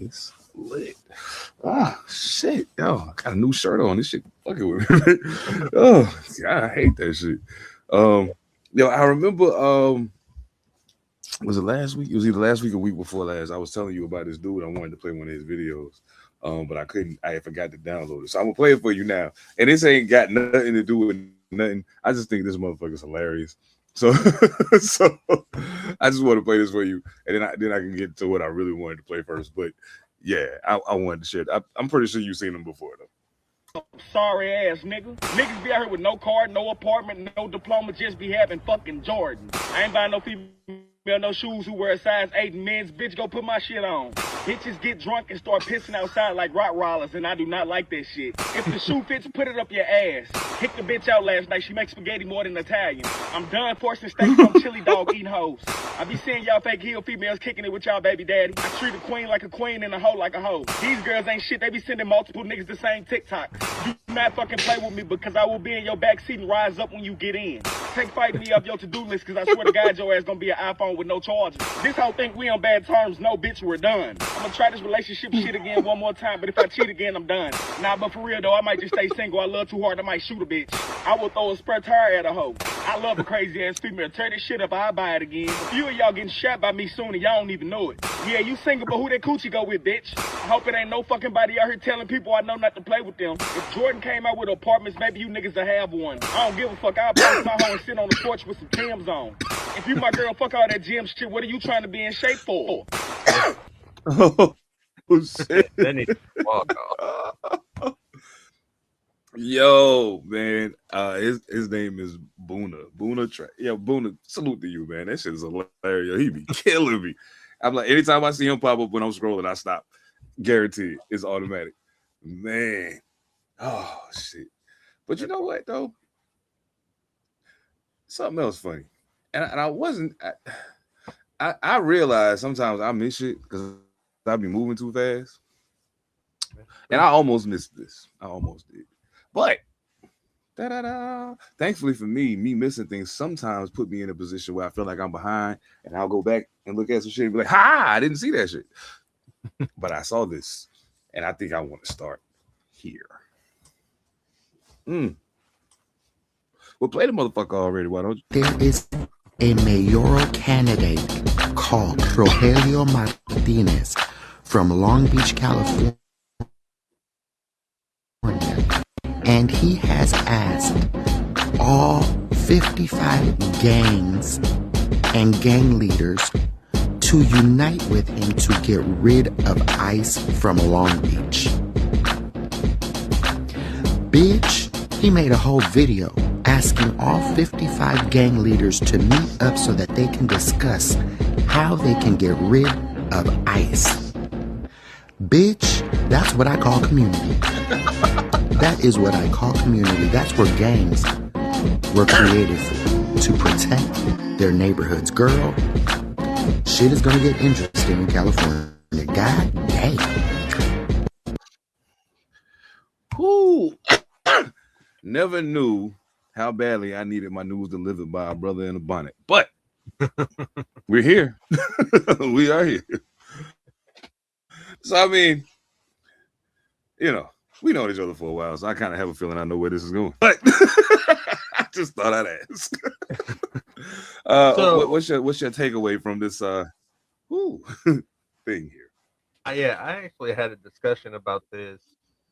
It's lit. Ah, shit. Yo, I got a new shirt on. This shit fucking with me. Oh, God, I hate that shit. Um, I remember, was it last week? It was either last week or week before last. I was telling you about this dude. I wanted to play one of his videos. But I couldn't. I forgot to download it. So I'm gonna play it for you now. And this ain't got nothing to do with nothing. I just think this motherfucker's hilarious. So, so I just want to play this for you, and then I can get to what I really wanted to play first. But yeah, I wanted to share. I'm pretty sure you've seen them before though. Sorry ass nigga. Niggas be out here with no car, no apartment, no diploma, just be having fucking Jordan. I ain't buying no female no shoes who wear a size 8 in men's. Bitch, go put my shit on. Bitches get drunk and start pissing outside like Rottweilers, and I do not like that shit. If the shoe fits, put it up your ass. Kicked the bitch out last night. She makes spaghetti more than Italian. I'm done forcing steaks from chili dog eating hoes. I be seeing y'all fake heel females kicking it with y'all baby daddy. I treat a queen like a queen and a hoe like a hoe. These girls ain't shit. They be sending multiple niggas the same TikToks. Do not fucking play with me because I will be in your backseat and rise up when you get in. Take fighting me off your to-do list because I swear to God your ass gonna be an iPhone with no charges. This whole think we on bad terms. No, bitch, we're done. I'm gonna try this relationship shit again one more time, but if I cheat again, I'm done. Nah, but for real though, I might just stay single. I love too hard, I might shoot a bitch. I will throw a spare tire at a hoe. I love a crazy ass female. Tear this shit up, I'll buy it again. A few of y'all getting shot by me soon and y'all don't even know it. Yeah, you single, but who that coochie go with, bitch? I hope it ain't no fucking body out here telling people I know not to play with them. If Jordan came out with apartments, maybe you niggas will have one. I don't give a fuck. I'll post my home and sit on the porch with some Timbs on. If you my girl, fuck all that gym shit. What are you trying to be in shape for? Oh shit! Then he walk off. Yo, man, his name is Boona. Yeah, Boona. Salute to you, man. That shit is hilarious. He be killing me. I'm like, anytime I see him pop up when I'm scrolling, I stop. Guaranteed, it's automatic. Man, oh shit. But you know what though? Something else funny, and I wasn't. I realize sometimes I miss shit because I be moving too fast, and I almost missed this. I almost did, but thankfully for me missing things sometimes put me in a position where I feel like I'm behind, and I'll go back and look at some shit and be like, "Ha! I didn't see that shit," but I saw this, and I think I want to start here. Well, play the motherfucker already. Why don't you? There is a mayoral candidate called Rogelio Martinez from Long Beach, California. And he has asked all 55 gangs and gang leaders to unite with him to get rid of ICE from Long Beach. Bitch, he made a whole video asking all 55 gang leaders to meet up so that they can discuss how they can get rid of ICE. Bitch, that's what I call community. That is what I call community. That's where gangs were created for, to protect their neighborhoods. Girl, shit is gonna get interesting in California. God damn. Who never knew how badly I needed my news delivered by a brother in a bonnet. But we're here. We are here. So, I mean, we know each other for a while, so I kind of have a feeling I know where this is going. But I just thought I'd ask. What's your takeaway from this thing here? I actually had a discussion about this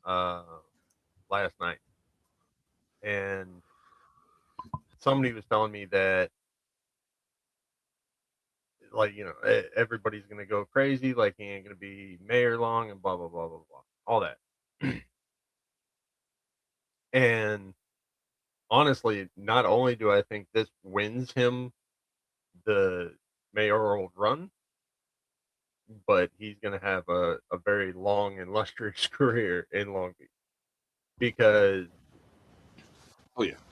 last night, and somebody was telling me that, like, everybody's gonna go crazy, like he ain't gonna be mayor long, and blah blah blah blah blah, all that. And honestly, not only do I think this wins him the mayoral run, but he's going to have a very long and lustrous career in Long Beach. Because,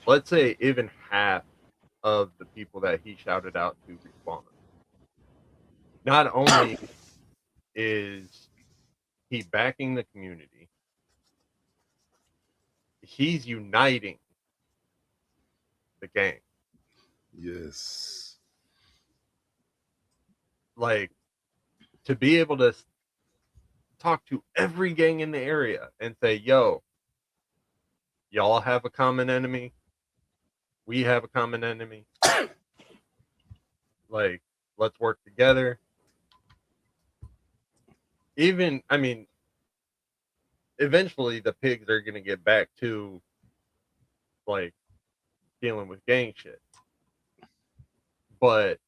let's say even half of the people that he shouted out to respond. Not only is he backing the community, he's uniting the gang. Yes. Like, to be able to talk to every gang in the area and say, yo, y'all have a common enemy. We have a common enemy. Like, let's work together. Even, I mean, eventually the pigs are going to get back to, like, dealing with gang shit. But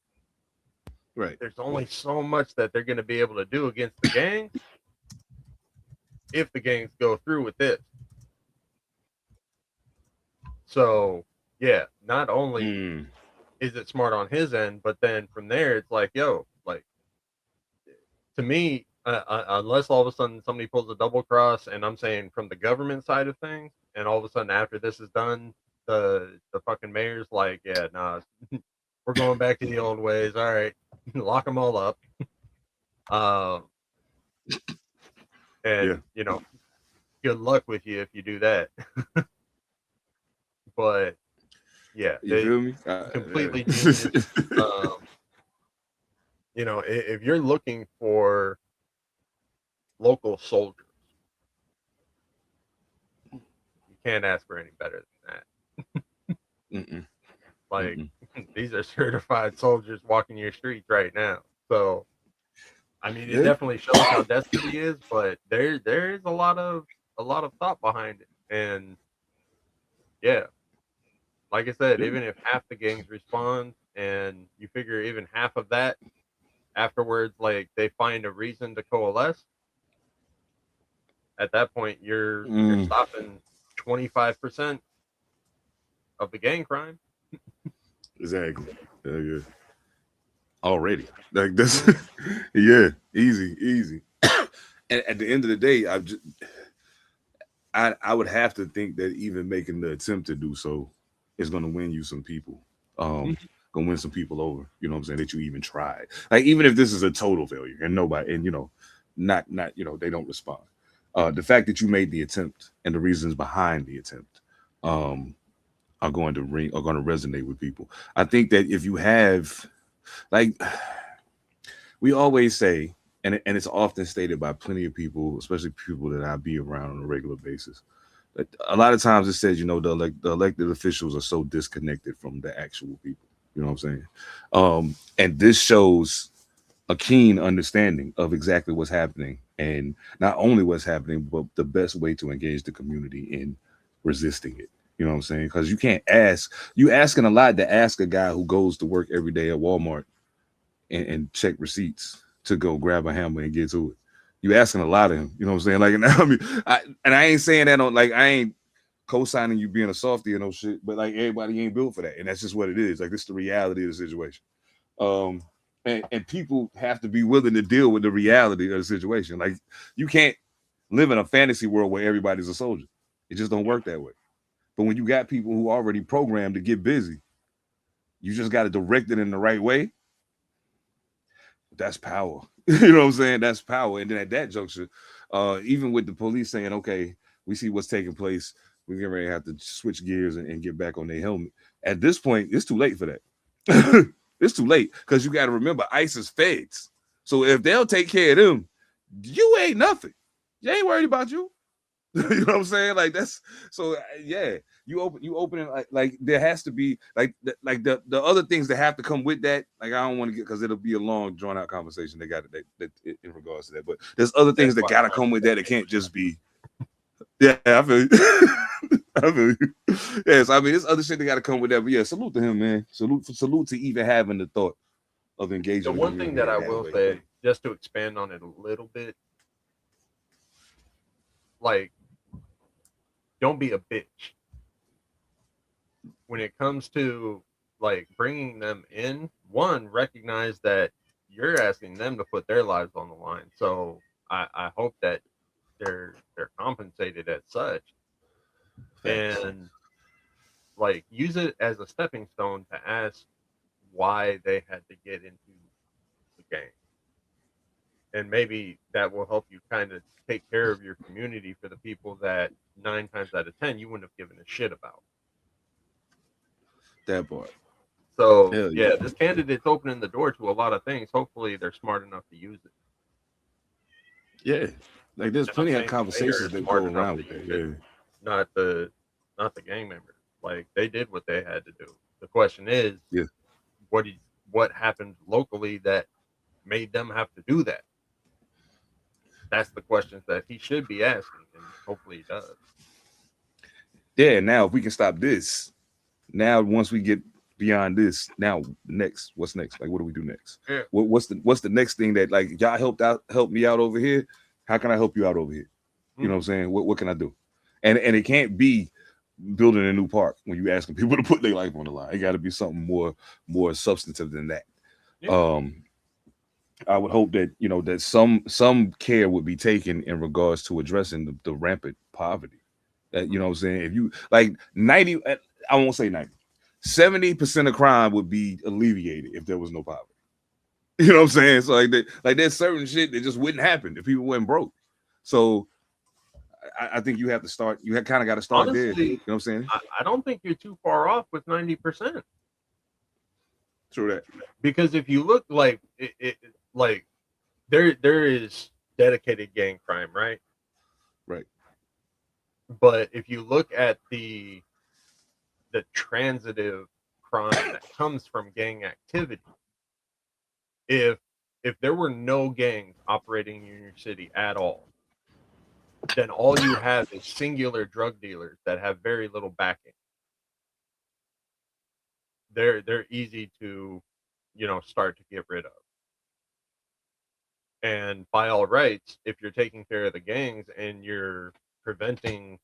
Right. there's only so much that they're going to be able to do against the gangs if the gangs go through with this. So, yeah, not only is it smart on his end, but then from there, it's like, yo, like, to me, unless all of a sudden somebody pulls a double cross, and I'm saying from the government side of things, and all of a sudden after this is done, the fucking mayor's like, yeah, nah, we're going back to the old ways. All right, lock them all up. And you know, good luck with you if you do that. But yeah, you feel me? Completely genius. You know, if you're looking for local soldiers, you can't ask for any better than that. Like, these are certified soldiers walking your streets right now. So, I mean, it definitely shows how desperate he is, but there is a lot of thought behind it. And yeah, like I said, even if half the gangs respond, and you figure even half of that afterwards, like, they find a reason to coalesce, at that point you're stopping 25% of the gang crime. Exactly. Yeah. Already, like this. Yeah, easy. And at the end of the day, I would have to think that even making the attempt to do so is going to win you some people. Gonna win some people over. You know what I'm saying? That you even tried. Like, even if this is a total failure and nobody, and not they don't respond. The fact that you made the attempt and the reasons behind the attempt are going to resonate with people. I think that if you have, like, we always say, and it's often stated by plenty of people, especially people that I be around on a regular basis, that a lot of times it says, the elected officials are so disconnected from the actual people. You know what I'm saying? And this shows a keen understanding of exactly what's happening, and not only what's happening, but the best way to engage the community in resisting it. You know what I'm saying? Because you asking a lot to ask a guy who goes to work every day at Walmart and check receipts to go grab a hammer and get to it. You asking a lot of him. You know what I'm saying? Like, I ain't saying that on, like, I ain't co-signing you being a softie or no shit, but like, everybody ain't built for that, and that's just what it is. Like, this is the reality of the situation. And people have to be willing to deal with the reality of the situation. Like, you can't live in a fantasy world where everybody's a soldier. It just don't work that way. But when you got people who are already programmed to get busy, you just got to direct it in the right way. That's power. You know what I'm saying? That's power. And then at that juncture, even with the police saying, okay, we see what's taking place, we're getting ready to have to switch gears and get back on their helmet. At this point, it's too late for that. It's too late, because you got to remember, ICE is feds. So if they'll take care of them, you ain't nothing. You ain't worried about you. You know what I'm saying? Like, that's so, yeah. You open it, like there has to be the other things that have to come with that. Like, I don't want to get, because it'll be a long drawn out conversation. They got that in regards to that, but there's other things that gotta come with that. It can't just be. Yeah, I feel you. I feel you. Yes, I mean, there's other shit that gotta come with that. But yeah, salute to him, man. Salute to even having the thought of engaging. The one thing that I will say, just to expand on it a little bit, like, don't be a bitch when it comes to, like, bringing them in. One, recognize that you're asking them to put their lives on the line. So I hope that they're compensated as such. Thanks. And, like, use it as a stepping stone to ask why they had to get into the game. And maybe that will help you kind of take care of your community for the people that 9 times out of 10 you wouldn't have given a shit about. That part. So yeah, this candidate's opening the door to a lot of things. Hopefully they're smart enough to use it. Yeah, Like there's plenty of conversations that go around with that. Yeah. Not the gang members. Like they did what they had to do. The question is, what happened locally that made them have to do that? That's the questions that he should be asking, and hopefully he does. Yeah. Now, if we can stop this, now once we get beyond this, now next, what's next? Like, what do we do next? Yeah. What's the next thing that like y'all helped me out over here? How can I help you out over here? You know what I'm saying? What can I do? And it can't be building a new park when you asking people to put their life on the line. It got to be something more substantive than that. Yeah. I would hope that that some care would be taken in regards to addressing the rampant poverty. That what I'm saying, if you like 90, I won't say 90, 70% of crime would be alleviated if there was no poverty. You know what I'm saying? So like there's certain shit that just wouldn't happen if people weren't broke. So I think you have to start. You kind of got to start. Honestly, there. You know what I'm saying? I don't think you're too far off with 90%. True that. Because if you look like like there is dedicated gang crime, right? Right. But if you look at the transitive crime that comes from gang activity, if there were no gangs operating in your city at all, then all you have is singular drug dealers that have very little backing. They're easy to, start to get rid of. And by all rights, if you're taking care of the gangs and you're preventing,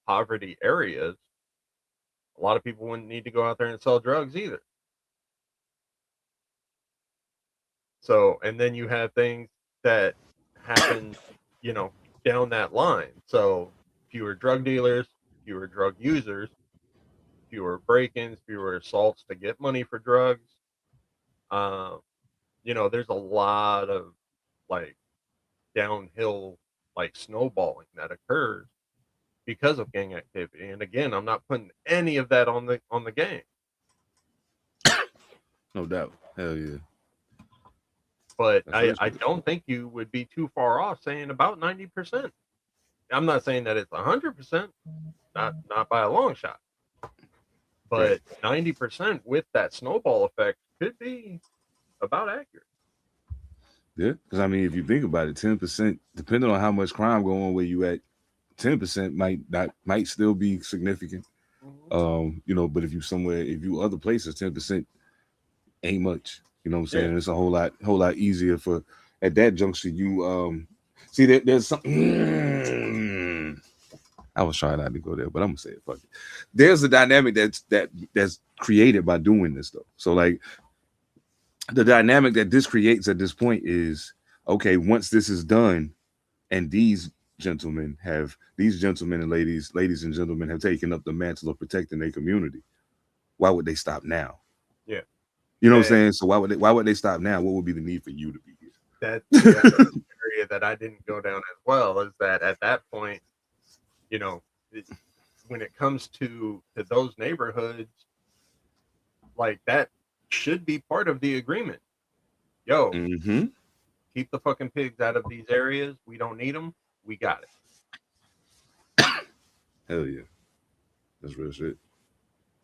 poverty areas, a lot of people wouldn't need to go out there and sell drugs either. So, and then you have things that happen, down that line. So fewer drug dealers, fewer drug users, fewer break-ins, fewer assaults to get money for drugs. There's a lot of downhill, snowballing that occurs because of gang activity. And again, I'm not putting any of that on the gang. No doubt. Hell yeah. But I don't think you would be too far off saying about 90%. I'm not saying that it's 100%, not by a long shot. But 90% with that snowball effect could be about accurate. Yeah, because I mean, if you think about it, 10%, depending on how much crime going on where you at, 10% might still be significant. Mm-hmm. But if you other places, 10% ain't much. You know what I'm saying? Yeah. It's a whole lot easier for at that juncture. You see that there's something. I was trying not to go there, but I'm gonna say it. Fuck it. There's a dynamic that's created by doing this though. So like the dynamic that this creates at this point is okay. Once this is done, and these gentlemen and ladies and gentlemen have taken up the mantle of protecting their community, why would they stop now? Yeah. You know what I'm saying? So why would they stop now? What would be the need for you to be here? That's the area that I didn't go down as well, is that at that point, when it comes to those neighborhoods, like that should be part of the agreement. Yo, keep the fucking pigs out of these areas. We don't need them. We got it. Hell yeah. That's real shit.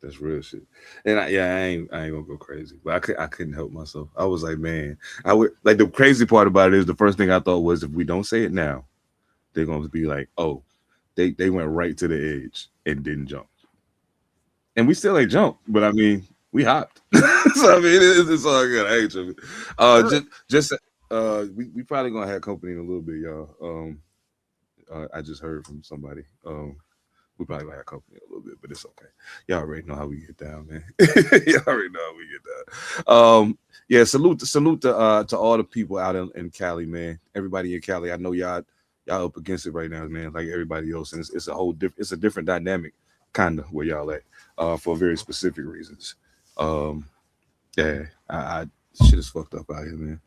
That's real shit. And I ain't gonna go crazy, but I couldn't help myself. I was like, man, I would like the crazy part about it is the first thing I thought was if we don't say it now, they're gonna be like, oh, they went right to the edge and didn't jump. And we still ain't jumped, but I mean, we hopped. So I mean, it's all good. I ain't tripping. We probably gonna have company in a little bit, y'all. I just heard from somebody. We probably gonna have company a little bit, but it's okay. Y'all already know how we get down, man. Y'all already know how we get down. Yeah, salute to all the people out in Cali, man. Everybody in Cali. I know y'all up against it right now, man, like everybody else. And it's a different dynamic, kind of where y'all at, for very specific reasons. Yeah, I shit is fucked up out here, man.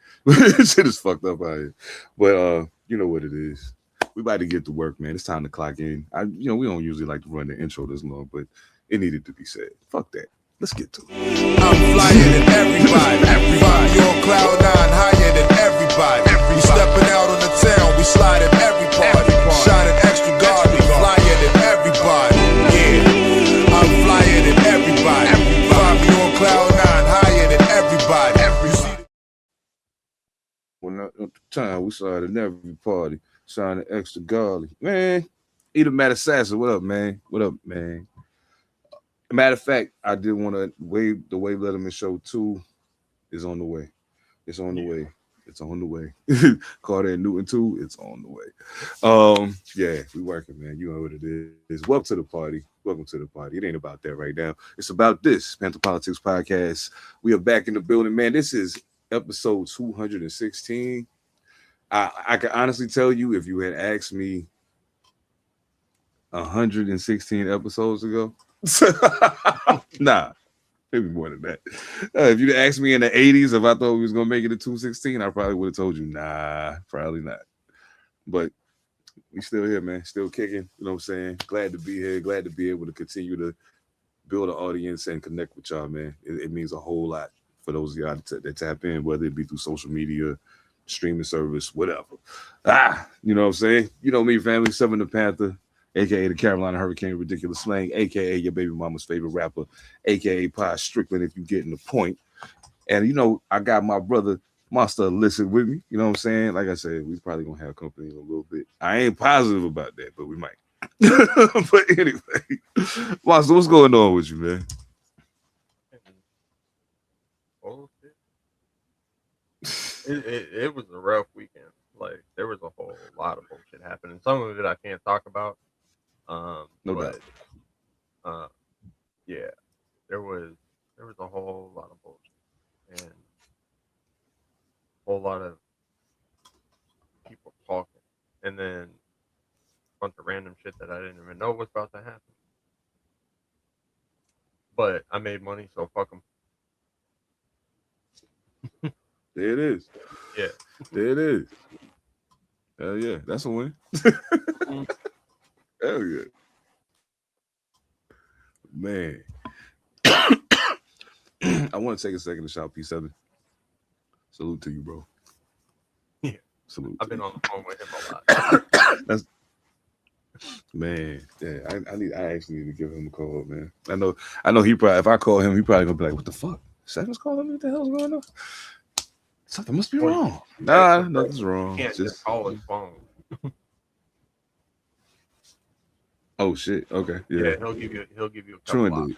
Shit is fucked up out here. But you know what it is. We about to get to work, man. It's time to clock in. We don't usually like to run the intro this long, but it needed to be said. Fuck that. Let's get to it. I'm flyer than everybody. Your cloud nine higher than everybody. When at the time we saw it at every party, signing extra garlic. Man, either Baddasss, what up, man? What up, man? Matter of fact, I did want to wave the Wave Letterman show 2 is on the way. It's on the way. It's on the way. Carter and Newton 2, it's on the way. Yeah, we working, man. You know what it is. Welcome to the party. Welcome to the party. It ain't about that right now. It's about this Pantha Politix Podcast. We are back in the building, man. This is episode 216. I can honestly tell you, if you had asked me 116 episodes ago, nah, maybe more than that. If you'd asked me in the 80s if I thought we was gonna make it to 216, I probably would have told you, nah, probably not. But we still here, man. Still kicking. You know what I'm saying? Glad to be here. Glad to be able to continue to build an audience and connect with y'all, man. It means a whole lot for those of y'all that tap in, whether it be through social media, streaming service, whatever. You know what I'm saying? You know me, family. Seven Da Pantha, aka the Carolina Hurricane Ridiculous Slang, aka your baby mama's favorite rapper, aka Pie Strickland, if you getting the point. And you know, I got my brother Monster Elicit with me. You know what I'm saying? Like I said, we probably gonna have company in a little bit. I ain't positive about that, but we might. But anyway, Monster, what's going on with you, man? It was a rough weekend. Like, there was a whole lot of bullshit happening. Some of it I can't talk about. No doubt. Yeah, there was a whole lot of bullshit and a whole lot of people talking, and then a bunch of random shit that I didn't even know was about to happen. But I made money, so fuck them. There it is. Yeah. There it is. Hell yeah. That's a win. Hell yeah. Man. I want to take a second to shout P7. Salute to you, bro. Yeah. Salute. I've been on the phone with him a lot. That's man. Yeah, I actually need to give him a call, man. I know he probably, if I call him, he probably gonna be like, what the fuck? Seven's calling me? What the hell's going on? Something must be wrong. Nah, nothing's wrong. You can't just call his phone. Oh shit. Okay. Yeah. He'll give you a True couple indeed.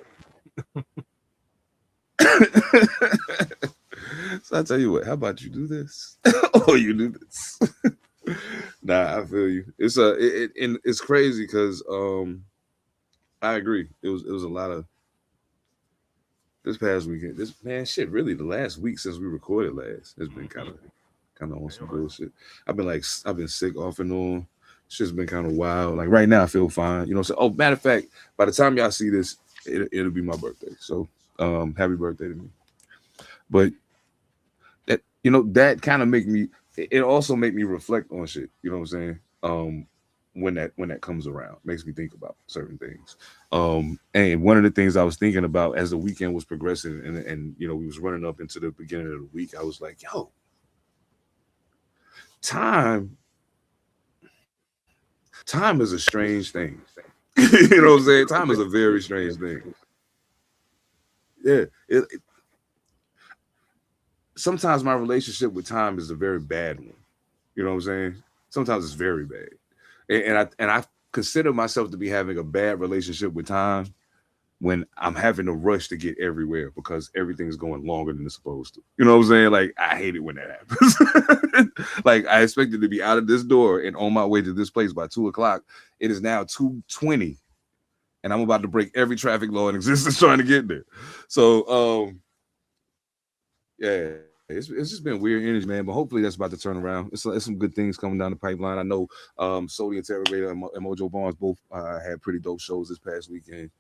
So I tell you what, how about you do this? Oh, you do this. Nah, I feel you. It's crazy because I agree. It was a lot of this past weekend. This man shit, really the last week since we recorded last has been kind of on some bullshit. I've been sick off and on. Shit's been kind of wild. Like right now I feel fine. You know what I'm saying? Oh, matter of fact, by the time y'all see this, it'll be my birthday. So happy birthday to me. But that, you know, that kind of it also make me reflect on shit. You know what I'm saying? When that comes around, makes me think about certain things. And one of the things I was thinking about as the weekend was progressing and you know, we was running up into the beginning of the week, I was like, yo, time is a strange thing. You know what I'm saying? Time is a very strange thing. Yeah. Sometimes my relationship with time is a very bad one. You know what I'm saying? Sometimes it's very bad. And I consider myself to be having a bad relationship with time when I'm having to rush to get everywhere because everything's going longer than it's supposed to. You know what I'm saying? Like, I hate it when that happens. Like, I expected to be out of this door and on my way to this place by 2:00. It is now 2:20, and I'm about to break every traffic law in existence trying to get there. So, yeah. It's just been weird energy, man. But hopefully that's about to turn around. It's some good things coming down the pipeline. I know Sody Interrogator and Mojo Barnes both had pretty dope shows this past weekend.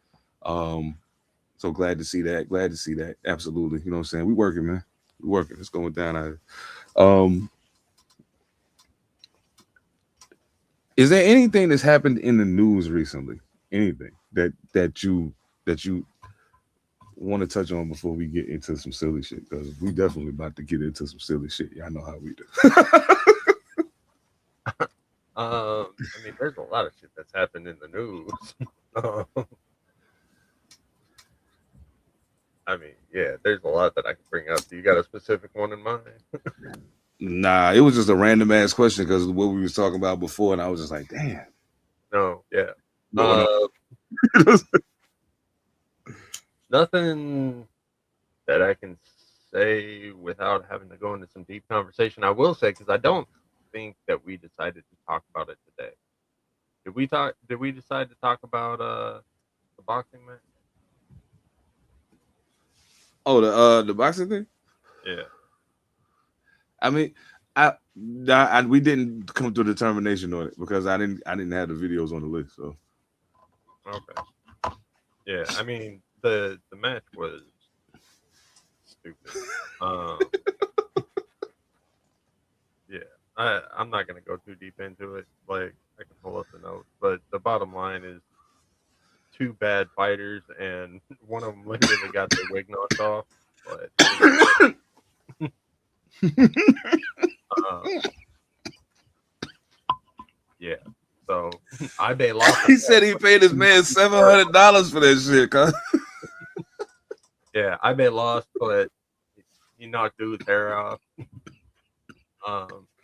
So glad to see that. Glad to see that. Absolutely. You know what I'm saying? We working, man. We working. It's going down. Is there anything that's happened in the news recently? Anything that you want to touch on before we get into some silly shit? Because we definitely about to get into some silly shit. Y'all know how we do. I mean, there's a lot of shit that's happened in the news. I mean, yeah, there's a lot that I can bring up. Do you got a specific one in mind? Nah, it was just a random ass question because of what we was talking about before, and I was just like, damn. No, yeah. No. Nothing that I can say without having to go into some deep conversation. I will say, because I don't think that we decided to talk about it today. Did we decide to talk about the boxing match? Oh, the boxing thing? Yeah. I mean, we didn't come to a determination on it because I didn't have the videos on the list. So okay. Yeah, I mean the match was stupid. Yeah, I'm not gonna go too deep into it. Like I can pull up the notes, but the bottom line is two bad fighters, and one of them literally got their wig knocked off. But yeah, so Ibe lost. He said he paid his man $700 for that shit, cuz. Yeah, Ibe lost, but he knocked dude's hair off.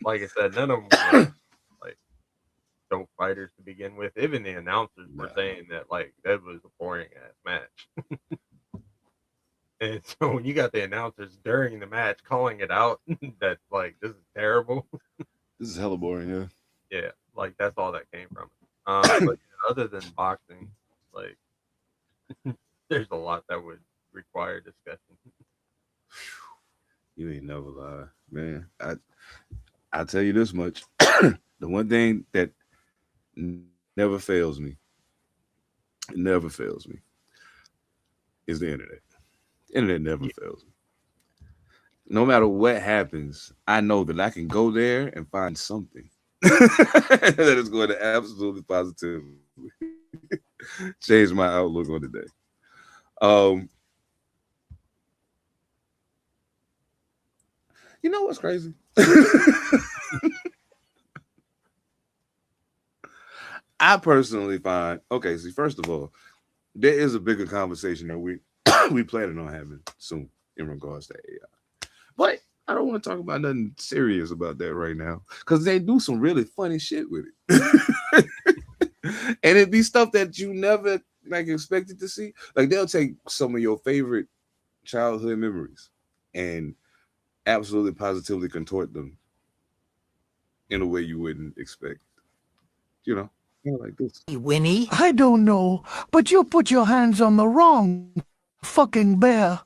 Like I said, none of them were like dope fighters to begin with. Even the announcers were saying that like that was a boring ass match. And so when you got the announcers during the match calling it out that like this is terrible. This is hella boring, yeah. Yeah, like that's all that came from it. But other than boxing, like there's a lot that would require discussion. You ain't never lie, man. I'll tell you this much. The one thing that never fails me, is the internet. The internet never fails me. No matter what happens, I know that I can go there and find something that is going to absolutely positively change my outlook on the day. You know what's crazy? I personally find, okay, see, first of all, there is a bigger conversation that we planning on having soon in regards to AI. But I don't want to talk about nothing serious about that right now because they do some really funny shit with it. And it'd be stuff that you never like expected to see. Like they'll take some of your favorite childhood memories and absolutely positively contort them in a way you wouldn't expect. You know, like this. Winnie? I don't know, but you put your hands on the wrong fucking bear.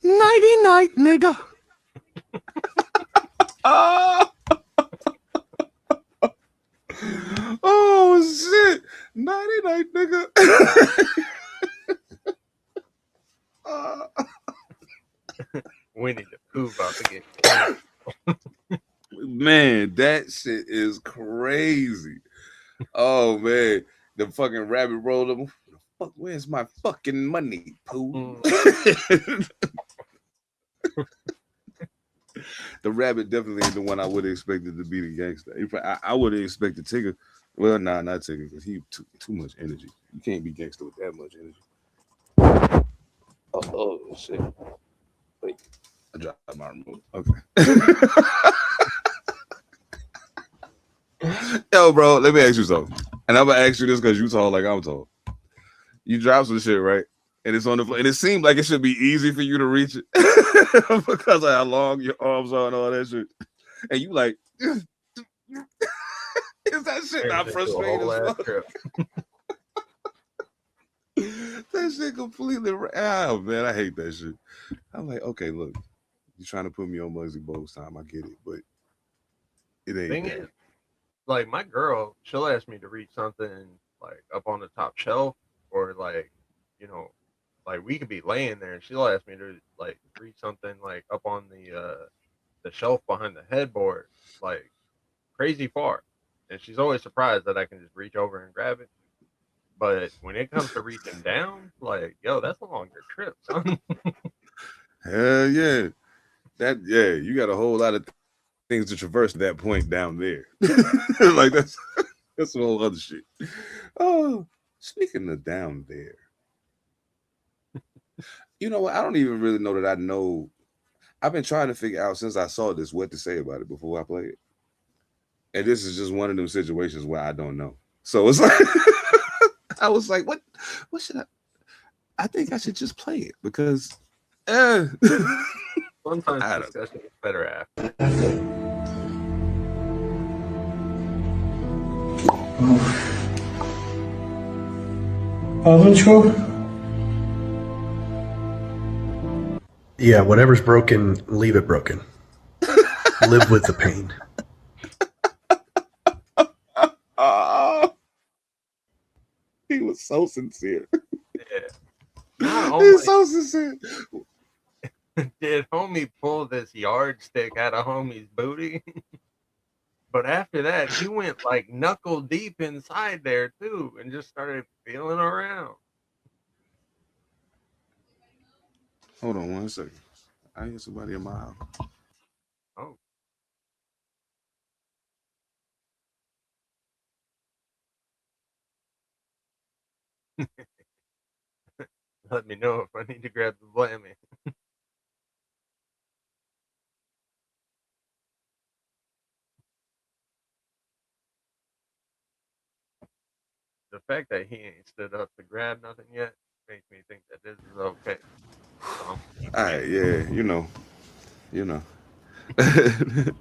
Nighty-night, nigga. Oh shit! Nighty-night, nigga. Winnie the Pooh about to get Man, that shit is crazy. Oh man, the fucking rabbit rolled him. Fuck, where's my fucking money, Pooh? The rabbit definitely ain't the one I would have expected to be the gangster. I would have expected Tigger. Well, nah, not Tigger, because he too much energy. You can't be gangster with that much energy. Oh shit. Wait, I dropped my remote. Okay. Yo, bro, let me ask you something. And I'm gonna ask you this because you tall like I'm tall. You drop some shit, right? And it's on the floor. And it seemed like it should be easy for you to reach it because of how long your arms are and all that shit. And you like, is that shit not frustrating as fuck? That shit completely. Oh man, I hate that shit. I'm like, okay, look, you're trying to put me on Muggsy Bogues time. I get it, but it ain't. Thing is, like my girl, she'll ask me to reach something like up on the top shelf, or like, you know, like we could be laying there and she'll ask me to like reach something like up on the shelf behind the headboard, like crazy far. And she's always surprised that I can just reach over and grab it. But when it comes to reaching down, like, yo, that's a longer trip, son. Hell yeah. You got a whole lot of things to traverse at that point down there. Like that's some whole other shit. Oh, speaking of down there. You know what? I don't even really know that I know. I've been trying to figure out since I saw this what to say about it before I play it. And this is just one of them situations where I don't know. So it's like I was like, what should I think I should just play it because sometimes discussion is better after. Yeah, whatever's broken, leave it broken. Live with the pain. He was so sincere. Yeah. He's so sincere. Did homie pull this yardstick out of homie's booty? But after that, he went like knuckle deep inside there too and just started feeling around. Hold on 1 second. I hear somebody in my house. Oh. Let me know if I need to grab the blammy. The fact that he ain't stood up to grab nothing yet makes me think that this is okay. All right, yeah, you know. If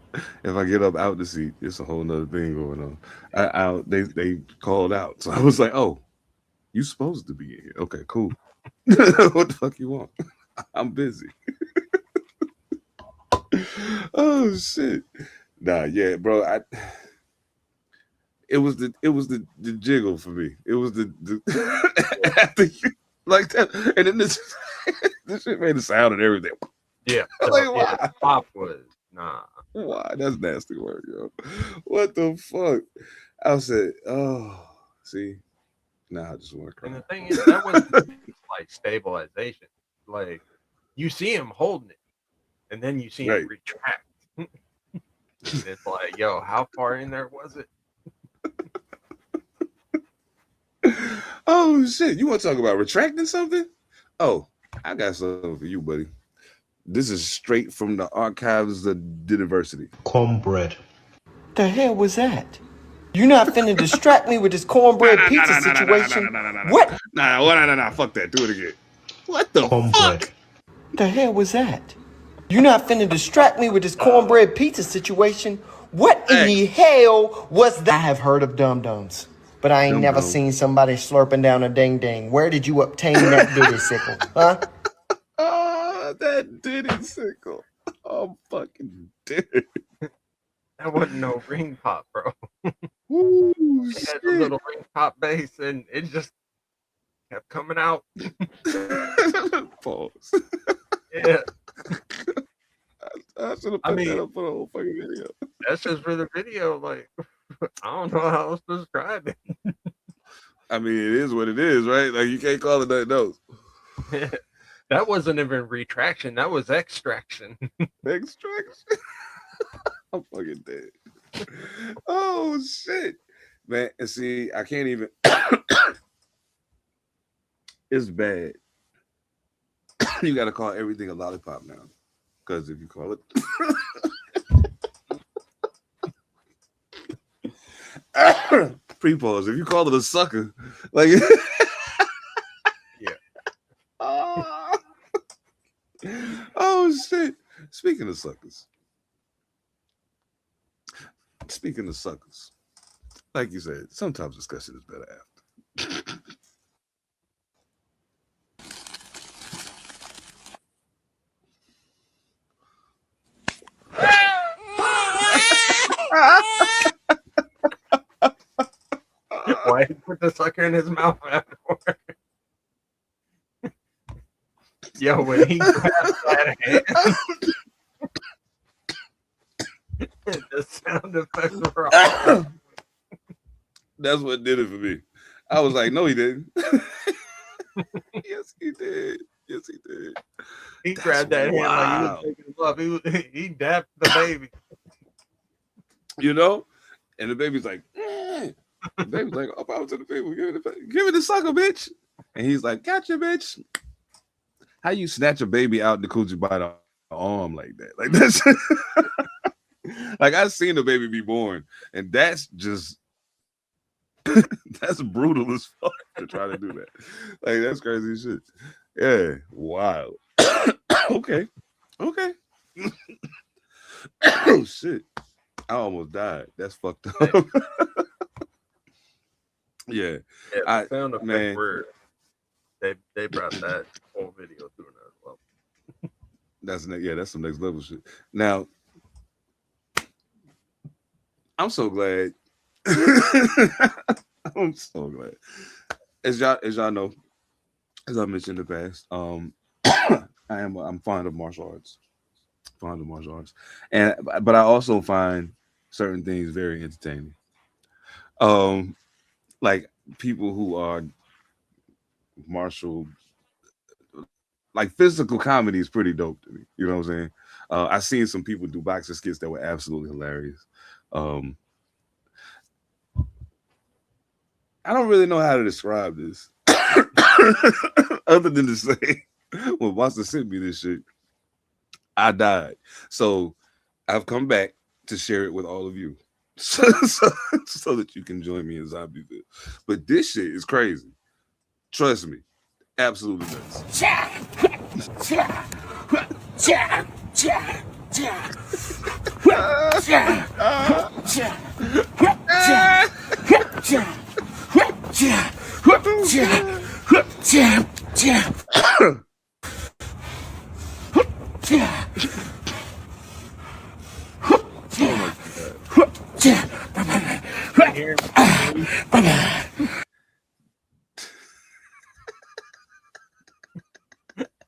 I get up out the seat, it's a whole nother thing going on. They called out, so I was like, "Oh, you supposed to be in here? Okay, cool. What the fuck you want? I'm busy." Oh shit! Nah, yeah, bro. It was the jiggle for me. It was the like that, and then this shit made a sound and everything. Yeah, like, why? Pop was nah. Why? That's nasty work, yo. What the fuck? I said, oh, see, I just want to cry. And the thing is, that was like stabilization. Like you see him holding it, and then you see him retract. It's like, yo, how far in there was it? Oh shit! You want to talk about retracting something? Oh, I got something for you, buddy. This is straight from the archives of the university. Cornbread. The hell was that? You not finna distract me with this cornbread pizza situation? What? Nah, fuck that. Do it again. What the fuck? The hell was that? You not finna distract me with this cornbread pizza situation? What in the hell was that? I have heard of dum-dums, but I ain't never seen somebody slurping down a ding-ding. Where did you obtain that diddy sickle, huh? That diddy sickle. I'm fucking dead. That wasn't no ring pop, bro. Ooh, it had a little ring pop bass, and it just kept coming out. Pause. Yeah. I should have put that up for the whole fucking video. That's just for the video. Like, I don't know how else to describe it. I mean, it is what it is, right? Like, you can't call it nothing else. Yeah. That wasn't even retraction. That was extraction. Extraction? I'm fucking dead. Oh, shit. Man, and see, I can't even. It's bad. You got to call everything a lollipop now. Because if you call it. Pre-pause. If you call it a sucker, like. Oh shit! Speaking of suckers, like you said, sometimes discussion is better after. Why he put the sucker in his mouth afterward? Yo, when he grabbed that hand, the sound effects were all. That's what did it for me. I was like, no, he didn't. Yes, he did. Yes, he did. He grabbed that hand like he was taking him up. He dapped the baby. You know? And the baby's like, The baby's like, up out to the baby. Give me the sucker, bitch. And he's like, gotcha, bitch. How you snatch a baby out the coochie bite off arm like that. Like that's like I've seen the baby be born, and that's just that's brutal as fuck to try to do that. Like that's crazy shit. Yeah, wild. Okay. Oh shit. I almost died. That's fucked up. Yeah. The sound effect were they brought that whole video to another level. That's some next level shit. Now, I'm so glad. I'm so glad. As y'all know, as I mentioned in the past, I'm fond of martial arts. But I also find certain things very entertaining. Like people who are martial, like physical comedy is pretty dope to me. You know what I'm saying? I've seen some people do boxing skits that were absolutely hilarious. I don't really know how to describe this other than to say when Boston sent me this shit, I died. So I've come back to share it with all of you so that you can join me in Zombieville. But this shit is crazy. Trust me. Absolutely nuts.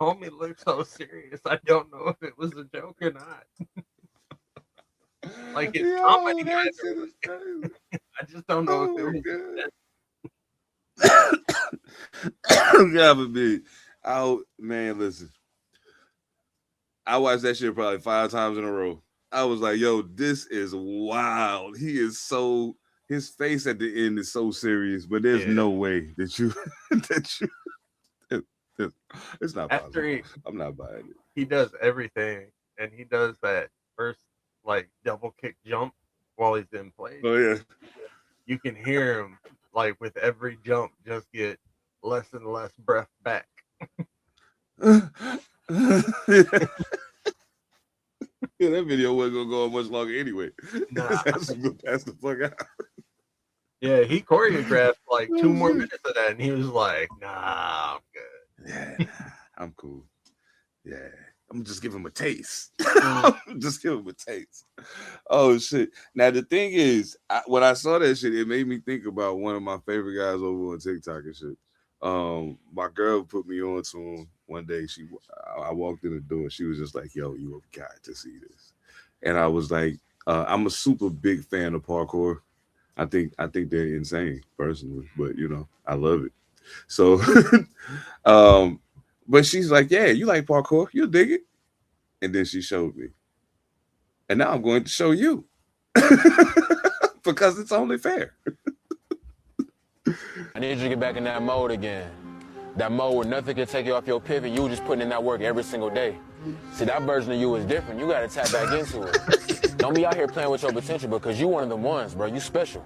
Homie looks so serious. I don't know if it was a joke or not. Like it's comedy. I just don't know if it was. Yeah, but big. Oh man, listen. I watched that shit probably 5 times in a row. I was like, yo, this is wild. He is so, his face at the end is so serious, but there's no way that you it's not possible. I'm not buying it. He does everything, and he does that first like double kick jump while he's in place. Oh yeah. You can hear him like with every jump just get less and less breath back. Yeah, that video wasn't gonna go on much longer anyway. Nah. That's the fuck out. Yeah, he choreographed like 2 more minutes of that, and he was like, "Nah, I'm good. Yeah, I'm cool. Yeah, I'm just give him a taste. Just give him a taste." Oh shit! Now the thing is, when I saw that shit, it made me think about one of my favorite guys over on TikTok and shit. My girl put me on to him one day. I walked in the door and she was just like, "Yo, you have got to see this." And I was like, I'm a super big fan of parkour. I think they're insane personally, but you know, I love it. So, but she's like, "Yeah, you like parkour? You'll dig it." And then she showed me, and now I'm going to show you because it's only fair. I need you to get back in that mode again. That mode where nothing can take you off your pivot. You just putting in that work every single day. See, that version of you is different. You got to tap back into it. Don't be out here playing with your potential because you one of them ones, bro. You special.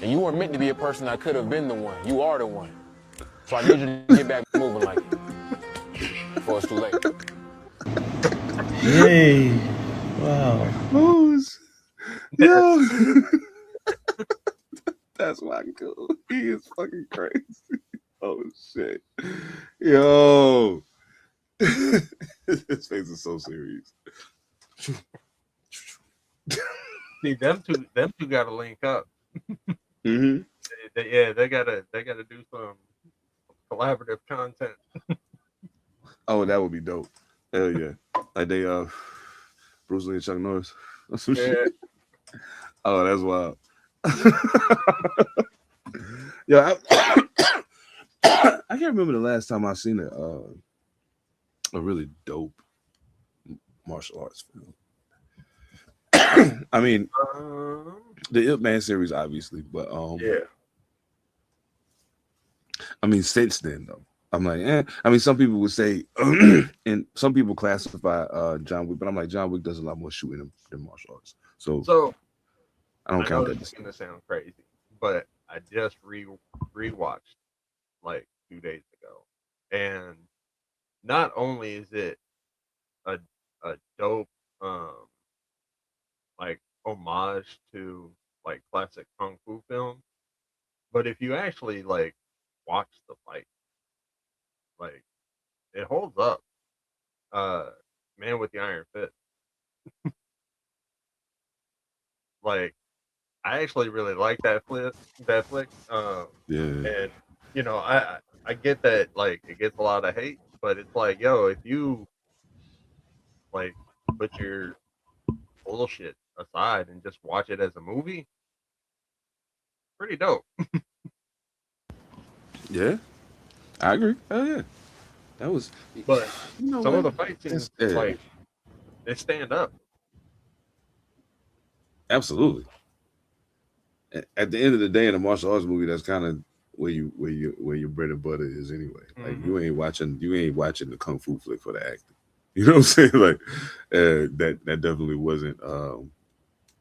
And you weren't meant to be a person that could have been the one. You are the one. So I need you to get back moving like it before it's too late. Yay. Wow. Yo. That's why cool. He is fucking crazy. Oh shit. Yo. His face is so serious. See, them two gotta link up. Mm-hmm. They gotta do some collaborative content. Oh, that would be dope. Hell yeah. Like they Bruce Lee and Chuck Norris. That's some shit. Oh, that's wild. Yo, I can't remember the last time I seen a really dope martial arts film. I mean, the Ip Man series, obviously, but I mean, since then though, I'm like, I mean, some people would say, and some people classify John Wick, but I'm like, John Wick does a lot more shooting than martial arts. So I don't count know that. it's gonna sound crazy, but I just rewatched like 2 days ago, and not only is it a dope like homage to like classic kung fu film, but if you actually like watch the fight, like it holds up. Man with the Iron Fist. Like I actually really like that flick. And you know, I get that like it gets a lot of hate, but it's like, yo, if you like put your bullshit aside and just watch it as a movie, pretty dope. Yeah, I agree. Oh yeah, that was. But you know some what? of the fight scenes, like they stand up. Absolutely. At the end of the day, in a martial arts movie, that's kind of where your bread and butter is anyway. Like you ain't watching the kung fu flick for the acting. You know what I'm saying? Like that definitely wasn't.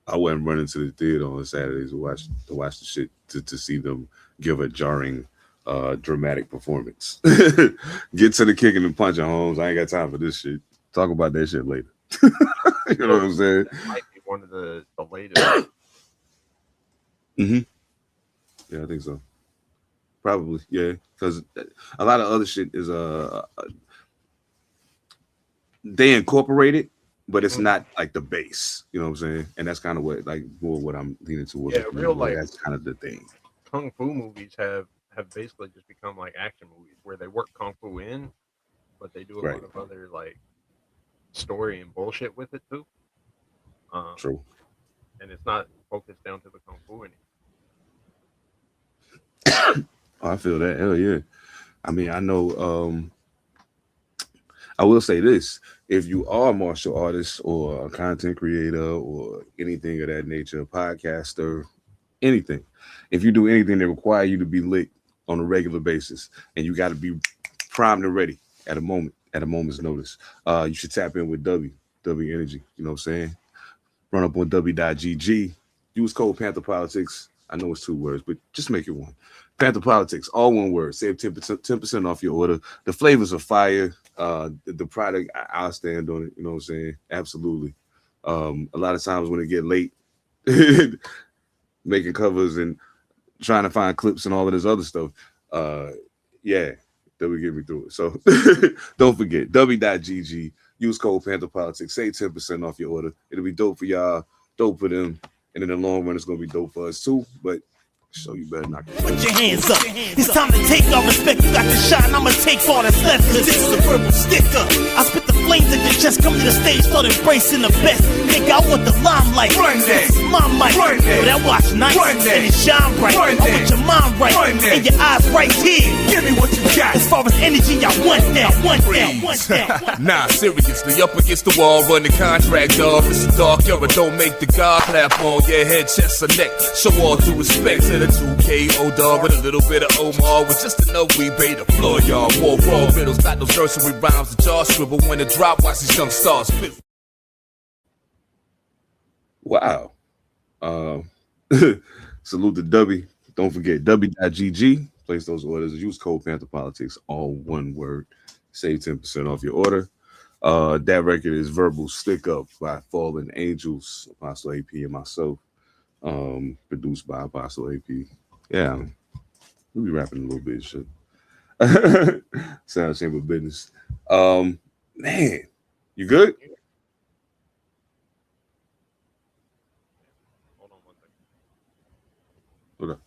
I wasn't running to the theater on Saturdays to watch the shit to see them give a jarring, dramatic performance. Get to the kicking and punching, Holmes. I ain't got time for this shit. Talk about that shit later. You know what I'm saying? That might be one of the latest. Yeah, I think so. Probably, yeah, because a lot of other shit is they incorporate it, but it's not like the base. You know what I'm saying? And that's kind of what like more what I'm leaning towards. Yeah, real like that's kind of the thing. Kung fu movies have basically just become like action movies where they work kung fu in, but they do a lot of other like story and bullshit with it too. True. And it's not focused down to the kung fu anymore. I feel that. Hell yeah. I mean, I know. I will say this: if you are a martial artist or a content creator or anything of that nature, a podcaster, anything, if you do anything that require you to be lit on a regular basis, and you got to be primed and ready at a moment's notice, you should tap in with W Energy. You know what I'm saying? Run up on W.GG. Use code Pantha Politix. I know it's 2 words, but just make it one. Pantha Politix, all one word. Save 10% off your order. The flavors are fire. The product, I'll stand on it. You know what I'm saying? Absolutely. A lot of times when it get late, making covers and trying to find clips and all of this other stuff, yeah, that would get me through it. So don't forget, W.GG. Use code Pantha Politix. Save 10% off your order. It'll be dope for y'all, dope for them. And in the long run, it's going to be dope for us too. But so you better not. Put your hands up. It's time to take our respect. You got to shine. I'ma take all that's left. Cause this is a verbal sticker. I spit the flames at your chest. Come to the stage, start embracing the best. Nigga, I want the limelight. Run that. This is my mic. Run that. That watch nice. Run that. And it shine bright. Run I want your mind right. Run that. And your eyes right here. Give me what you got. As far as energy, I want that. Nah, seriously, up against the wall, run the contract, dog. It's a dark era, don't make the guard clap on your head, chest, or neck. Show all due respect to the 2KO dog with a little bit of Omar with just enough we pay the floor, y'all. War raw riddles, got no nursery rhymes, the jaw scribble when the drop, watch these young stars spit. Wow. Salute to W. Don't forget W.GG. Place those orders. Use code Pantha Politix, all one word. Save 10% off your order. That record is Verbal Stick Up by Fallen Angels, Apostle AP and myself. Produced by Apostle AP. Yeah, we'll be rapping a little bit. Shit. Sound chamber business. Man, you good? Hold on one second. Hold up.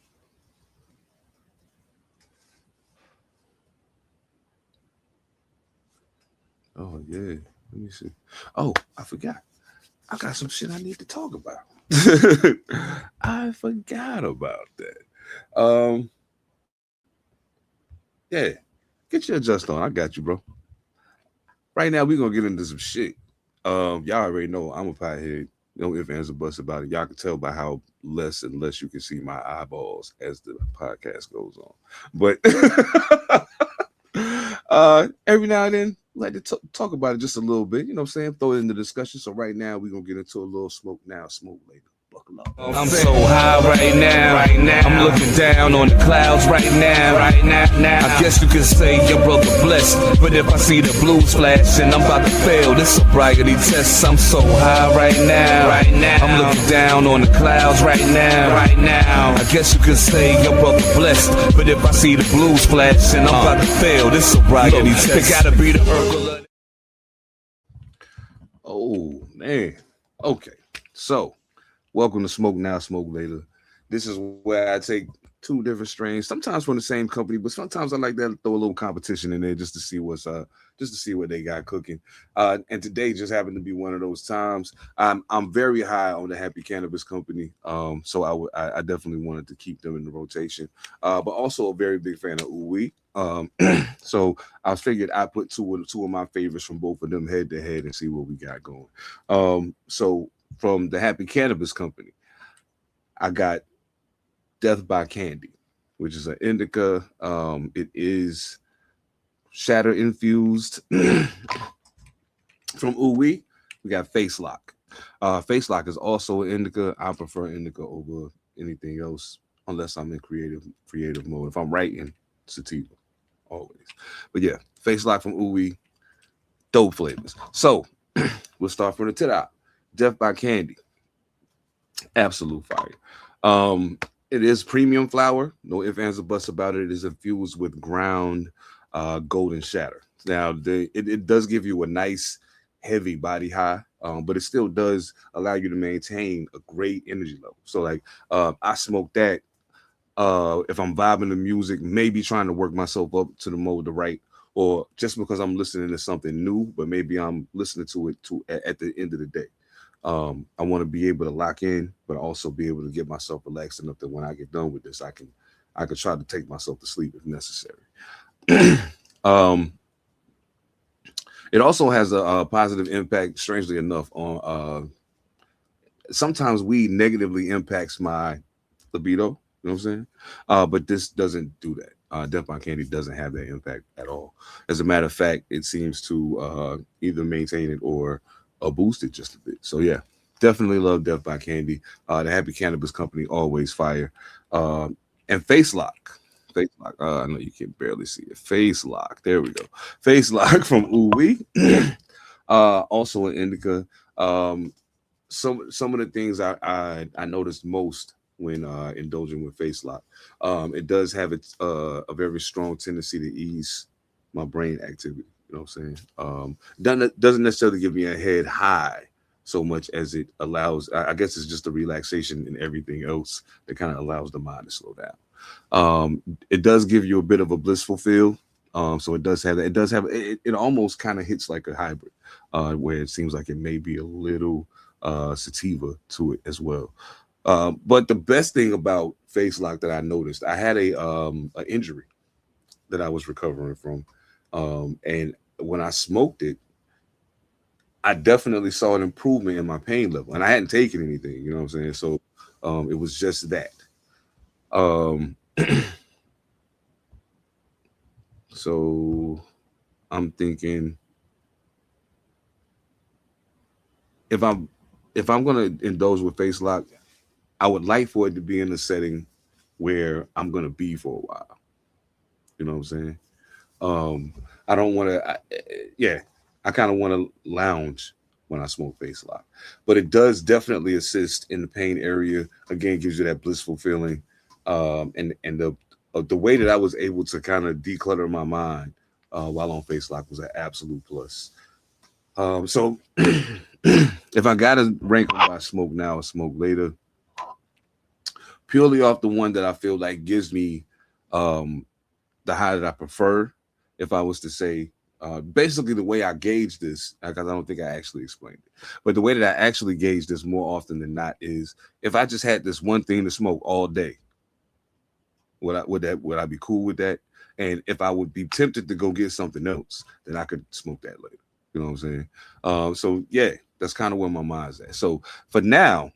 Oh yeah, let me see. Oh, I forgot. I got some shit I need to talk about. I forgot about that. Yeah, get your adjust on. I got you, bro. Right now, we're gonna get into some shit. Y'all already know I'm a pothead. No ifs, ands, or buts about it. Y'all can tell by how less and less you can see my eyeballs as the podcast goes on. But every now and then, like to talk about it just a little bit. You know what I'm saying? Throw it in the discussion. So right now, we're going to get into a little smoke now, smoke later. Buckle up. I'm so high right now. I'm looking down on the clouds right now. I guess you can say your brother blessed, but if I see the blues flash and I'm about to fail this sobriety test, I'm so high right now. I'm looking down on the clouds right now. I guess you can say your brother blessed, but if I see the blues flash and I'm about to fail this sobriety test, it gotta be the Urkel. Oh man. Okay. So welcome to Smoke Now, Smoke Later. This is where I take two different strains, sometimes from the same company, but sometimes I like to throw a little competition in there just to see what they got cooking. And today just happened to be one of those times. I'm very high on the Happy Cannabis Company, so I definitely wanted to keep them in the rotation. But also a very big fan of Ooey. So I figured I put two of my favorites from both of them head to head and see what we got going. So from the Happy Cannabis Company, I got Death by Candy, which is an indica. It is shatter infused. From Ooey, we got Face Lock. Face Lock is also an indica. I prefer indica over anything else unless I'm in creative mode. If I'm writing, sativa, always. But yeah, Face Lock from Ooey, dope flavors. So we'll start from the top. Death by Candy, absolute fire. It is premium flower, no ifs, ands, or buts about it. It is infused with ground golden shatter. Now, it does give you a nice heavy body high, but it still does allow you to maintain a great energy level. So like I smoke that if I'm vibing to music, maybe trying to work myself up to the mode to write, or just because I'm listening to something new, but maybe I'm listening to it at the end of the day. I want to be able to lock in, but also be able to get myself relaxed enough that when I get done with this, I could try to take myself to sleep if necessary. It also has a positive impact, strangely enough, on sometimes weed negatively impacts my libido. You know what I'm saying? But this doesn't do that. Death by Candy doesn't have that impact at all. As a matter of fact, it seems to either maintain it or boost it just a bit. So yeah, definitely love Death by Candy. The Happy Cannabis Company, always fire. And Face Lock. I know you can barely see it. Face Lock. There we go. Face Lock from Ooey. Also an indica. Some of the things I noticed most when indulging with Face Lock, it does have a very strong tendency to ease my brain activity. You know what I'm saying? Doesn't necessarily give me a head high so much as it allows, I guess it's just the relaxation and everything else that kind of allows the mind to slow down. It does give you a bit of a blissful feel. So it does have that. It almost kind of hits like a hybrid, where it seems like it may be a little sativa to it as well. But the best thing about Face Lock that I noticed, I had an injury that I was recovering from. And when I smoked it, I definitely saw an improvement in my pain level, and I hadn't taken anything, you know what I'm saying? So it was just that. So I'm thinking if I'm gonna indulge with Face Lock, I would like for it to be in a setting where I'm gonna be for a while. You know what I'm saying? I don't want to. I kind of want to lounge when I smoke Face Lock, but it does definitely assist in the pain area. Again, gives you that blissful feeling, and the way that I was able to kind of declutter my mind while on Face Lock was an absolute plus. So if I got to rank them by smoke now or smoke later, purely off the one that I feel like gives me the high that I prefer, if I was to say, basically the way I gauge this, because I don't think I actually explained it, but the way that I actually gauge this more often than not is if I just had this one thing to smoke all day, would I be cool with that? And if I would be tempted to go get something else, then I could smoke that later. You know what I'm saying? So yeah, that's kind of where my mind's at. So for now,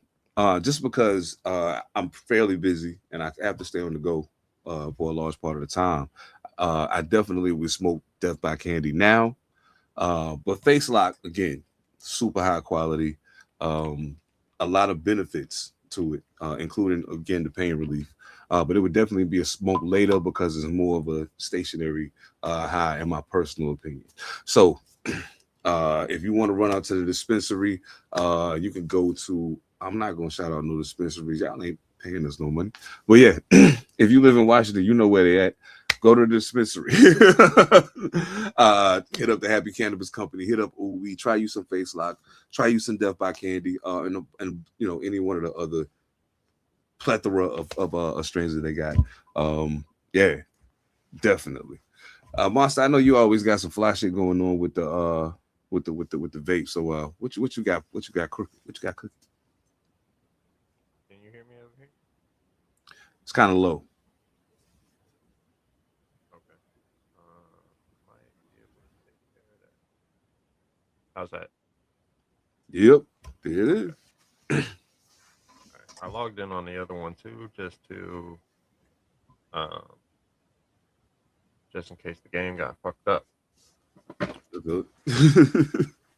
just because I'm fairly busy and I have to stay on the go for a large part of the time, I definitely would smoke Death by Candy now. But Face Lock, again, super high quality. A lot of benefits to it, including, again, the pain relief. But it would definitely be a smoke later because it's more of a stationary high, in my personal opinion. So if you want to run out to the dispensary, you can go to, I'm not going to shout out no dispensaries. Y'all ain't paying us no money. But yeah, if you live in Washington, you know where they at. Go to the dispensary. Hit up the Happy Cannabis Company. Hit up OUI. Try you some Face Lock. Try you some Death by Candy. And any one of the other plethora of strains that they got. Yeah, definitely. Monster, I know you always got some fly shit going on with the vape. So what you got? What you got cooking? Can you hear me over here? It's kind of low. Okay. Might be able to take care of that. How's that? Yep, there it is. Right. I logged in on the other one too, just in case the game got fucked up.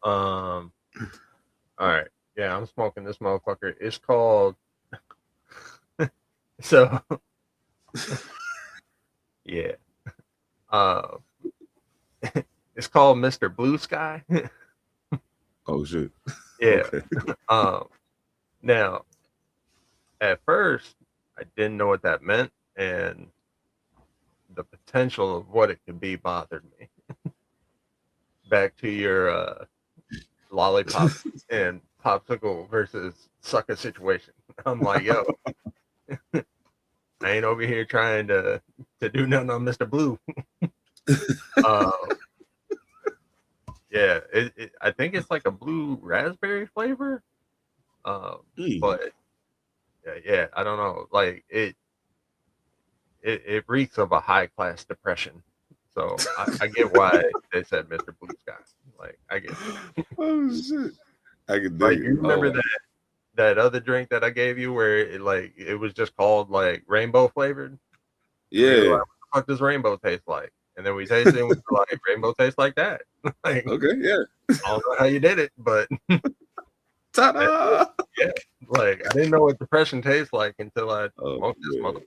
All right. Yeah, I'm smoking this motherfucker. It's called so yeah. It's called Mr. Blue Sky. Oh shit. Yeah. Okay. Now, at first, I didn't know what that meant, and the potential of what it could be bothered me. Back to your lollipop and popsicle versus sucker situation. I'm like, yo, I ain't over here trying to do nothing on Mr. Blue. Yeah, I think it's like a blue raspberry flavor. But yeah, I don't know. Like it reeks of a high class depression. So I get why they said Mr. Blue Sky. Like I get it. Oh shit. I can dig like, it. You remember that other drink that I gave you where it was just called like rainbow flavored? Yeah. We were like, what the fuck does rainbow taste like? And then we tasted it and we were like, rainbow tastes like that. Like, okay, yeah. I don't know how you did it, but ta-da! Yeah, like I didn't know what depression tastes like until I smoked this motherfucker.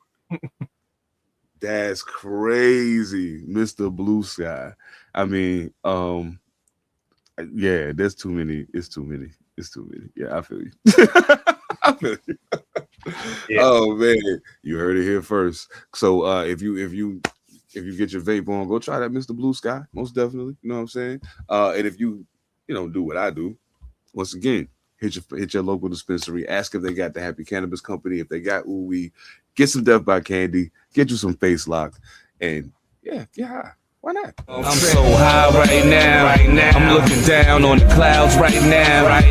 That's crazy, Mr. Blue Sky. I mean, yeah, there's too many. It's too many. Yeah, I feel you. I feel you. Yeah. Oh man, you heard it here first. So if you get your vape on, go try that Mr. Blue Sky. Most definitely. You know what I'm saying? And if you do what I do, once again, hit your local dispensary. Ask if they got the Happy Cannabis Company. If they got OUI, get some Death by Candy. Get you some Face Lock, and yeah, get high. Why not? I'm so high right now. I'm looking down on the clouds right now. I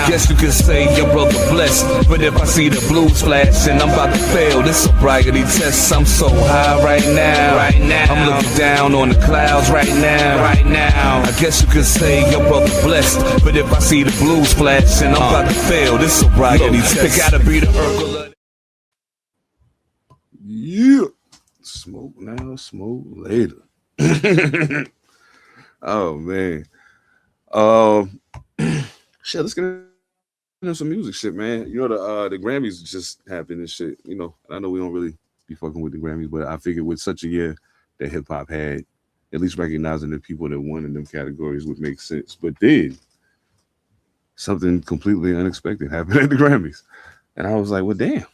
guess you could say your brother blessed, but if I see the blues flash and I'm about to fail this sobriety test, I'm so high right now. I'm looking down on the clouds right now. I guess you could say your brother blessed, but if I see the blues flash and I'm about to fail this sobriety test, it gotta be the Urkel. Yeah, smoke now, smoke later. Oh man. Shit, let's get into some music shit, man. The Grammys just happened and shit. I know we don't really be fucking with the Grammys, but I figured with such a year that hip hop had, at least recognizing the people that won in them categories would make sense. But then something completely unexpected happened at the Grammys. And I was like, well, damn,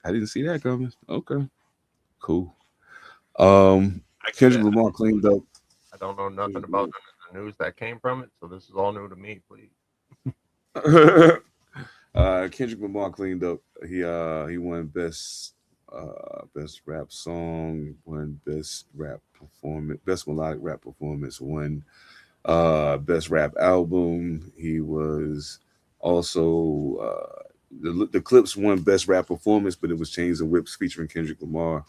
I didn't see that coming. Okay. Cool. Kendrick Lamar cleaned up. I don't know nothing about the news that came from it, so this is all new to me, please. Kendrick Lamar cleaned up. He won best rap song, won best rap performance, best melodic rap performance, won best rap album. He was also the Clips won best rap performance, but it was Chains and Whips featuring Kendrick Lamar.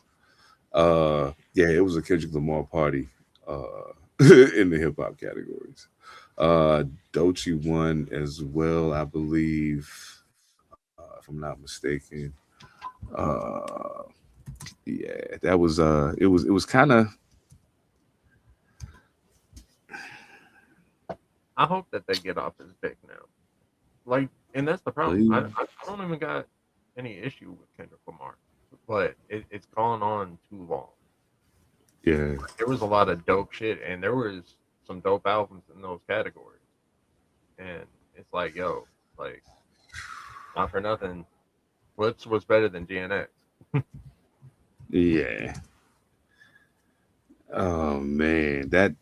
Yeah, it was a Kendrick Lamar party in the hip hop categories. Doechii won as well, I believe, if I'm not mistaken. Yeah, that was it was kind of I hope that they get off his dick now. Like, and that's the problem. I don't even got any issue with Kendrick Lamar, but it's gone on too long. Yeah. There was a lot of dope shit, and there was some dope albums in those categories. And it's like, yo, like, not for nothing, Clips was better than GNX. Yeah. Oh man, that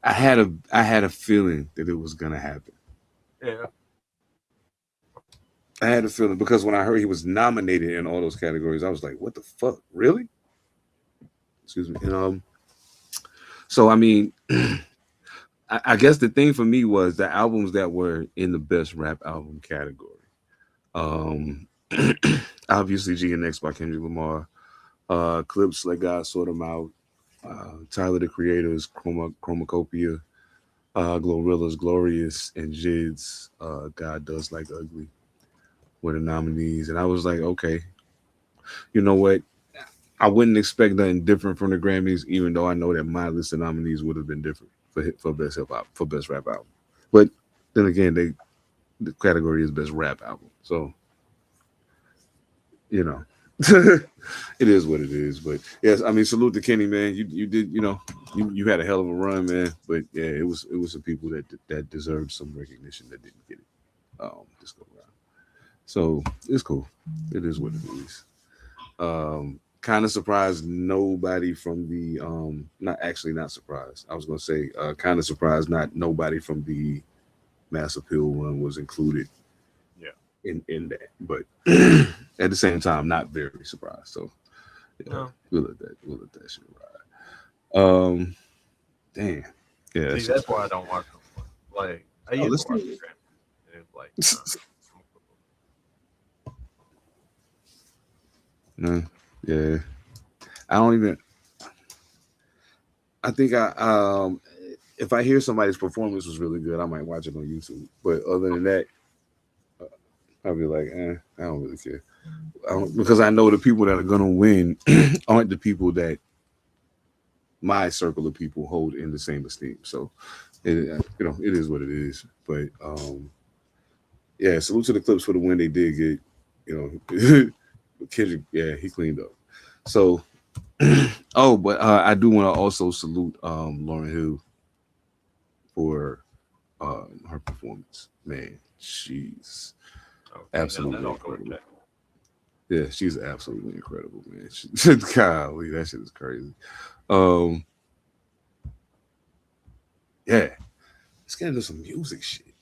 I had a feeling that it was gonna happen. Yeah. I had a feeling because when I heard he was nominated in all those categories, I was like, "What the fuck, really?" Excuse me. And so I mean, I guess the thing for me was the albums that were in the best rap album category. Obviously, GNX by Kendrick Lamar, Clips, Let God Sort 'Em Out, Tyler the Creator's Chromacopia, Glorilla's Glorious, and Jid's God Does Like Ugly were the nominees. And I was like, okay, you know what? I wouldn't expect nothing different from the Grammys, even though I know that my list of nominees would have been different for best hip hop, for best rap album. But then again, the category is best rap album. So, you know, it is what it is. But yes, I mean, salute to Kenny, man. You did, you know, you had a hell of a run, man. But yeah, it was some people that deserved some recognition that didn't get it this go around. So it's cool. It is what it is. Kind of surprised nobody from the not surprised. I was gonna say kind of surprised nobody from the Mass Appeal one was included. Yeah. In that, but at the same time, not very surprised. So yeah, no. we'll let that shit ride. Damn. Yeah. See, that's why I don't watch them. Like I used to watch the Grammys, and it's like no. Yeah, I don't even. I think if I hear somebody's performance was really good, I might watch it on YouTube. But other than that, I'll be like, I don't really care, because I know the people that are gonna win aren't the people that my circle of people hold in the same esteem. So, it is what it is. But yeah, salute to the Clips for the win they did get. You know. Kendrick, yeah, he cleaned up. So, but I do want to also salute Lauryn Hill for her performance. Man, she's absolutely incredible. Yeah, she's absolutely incredible, man. Golly, that shit is crazy. Yeah, let's get into some music shit.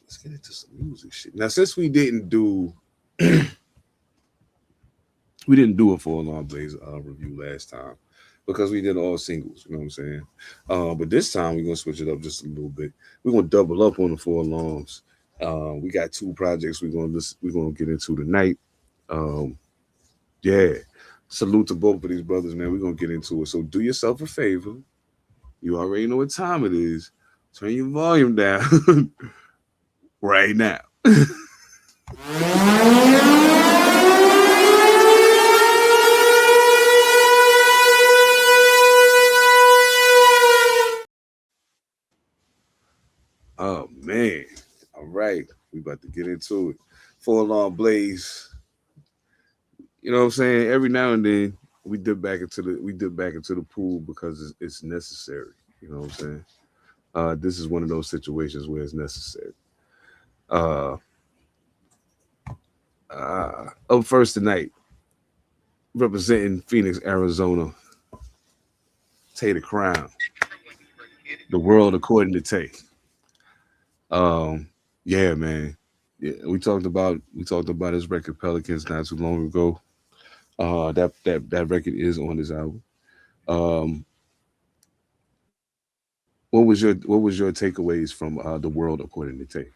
Now, since we didn't do a full Long Blaze review last time because we did all singles, you know what I'm saying? But this time we're gonna switch it up just a little bit. We're gonna double up on the full longs. We got two projects we're gonna get into tonight. Yeah, salute to both of these brothers, man. We're gonna get into it. So do yourself a favor. You already know what time it is. Turn your volume down right now. Oh man. All right. We about to get into it. Full Long Blaze. You know what I'm saying? Every now and then we dip back into the pool because it's necessary. You know what I'm saying? This is one of those situations where it's necessary. Up first tonight, representing Phoenix, Arizona, Tay the Crown. The World According to Tay. Yeah, man. Yeah, we talked about his record Pelicans not too long ago. That record is on his album. What was your takeaways from The World According to Tay?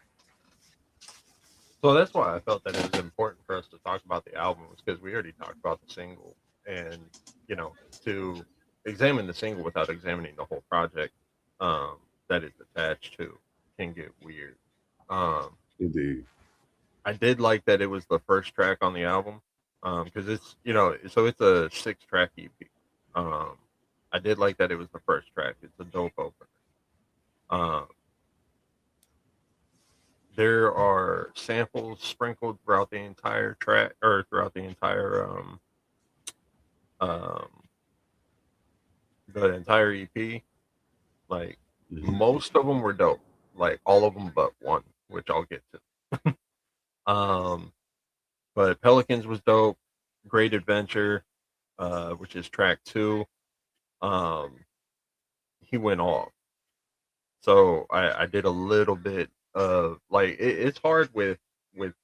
So that's why I felt that it was important for us to talk about the album, because we already talked about the single, and to examine the single without examining the whole project that it's attached to can get weird. Indeed. I did like that it was the first track on the album, because it's so it's a 6-track EP. I did like that it was the first track. It's a dope opener. there are samples sprinkled throughout the entire track, or throughout um the entire EP. Like most of them were dope, like all of them but one, which I'll get to. But Pelicans was dope. Great Adventure, which is track 2. He went off. So I did a little bit of like it's hard with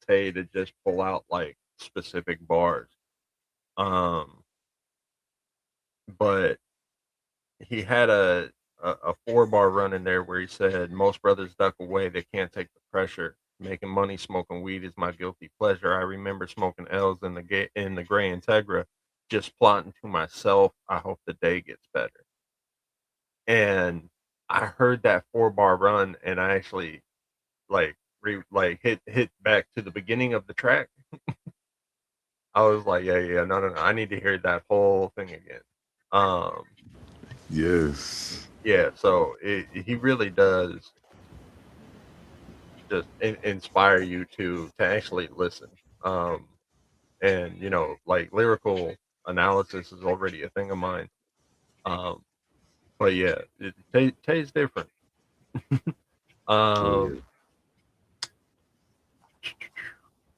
Tay to just pull out like specific bars. But he had a 4-bar run in there where he said, "Most brothers duck away, they can't take the pressure. Making money smoking weed is my guilty pleasure. I remember smoking L's in the gray Integra, just plotting to myself, I hope the day gets better." And I heard that 4-bar run, and I actually hit back to the beginning of the track. I was like, yeah, no, I need to hear that whole thing again. Yes. Yeah, so he really does just inspire you to actually listen. And you know, like lyrical analysis is already a thing of mine. But yeah, Tay's different.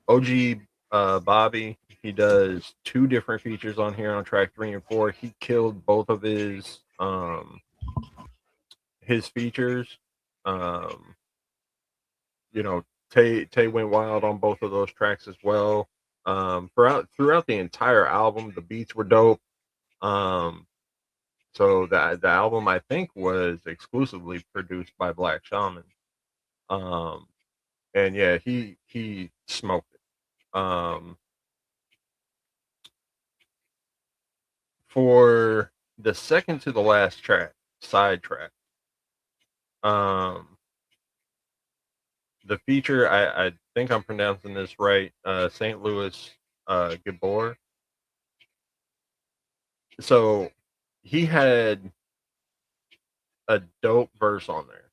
OG Bobby, he does 2 different features on here on track 3 and 4. He killed both of his features. You know, Tay went wild on both of those tracks as well. Throughout the entire album, the beats were dope. So the album, I think, was exclusively produced by Black Shaman. And yeah, he smoked it. For the second to the last track, side track, the feature, I think I'm pronouncing this right, St. Louis Gabor. So he had a dope verse on there.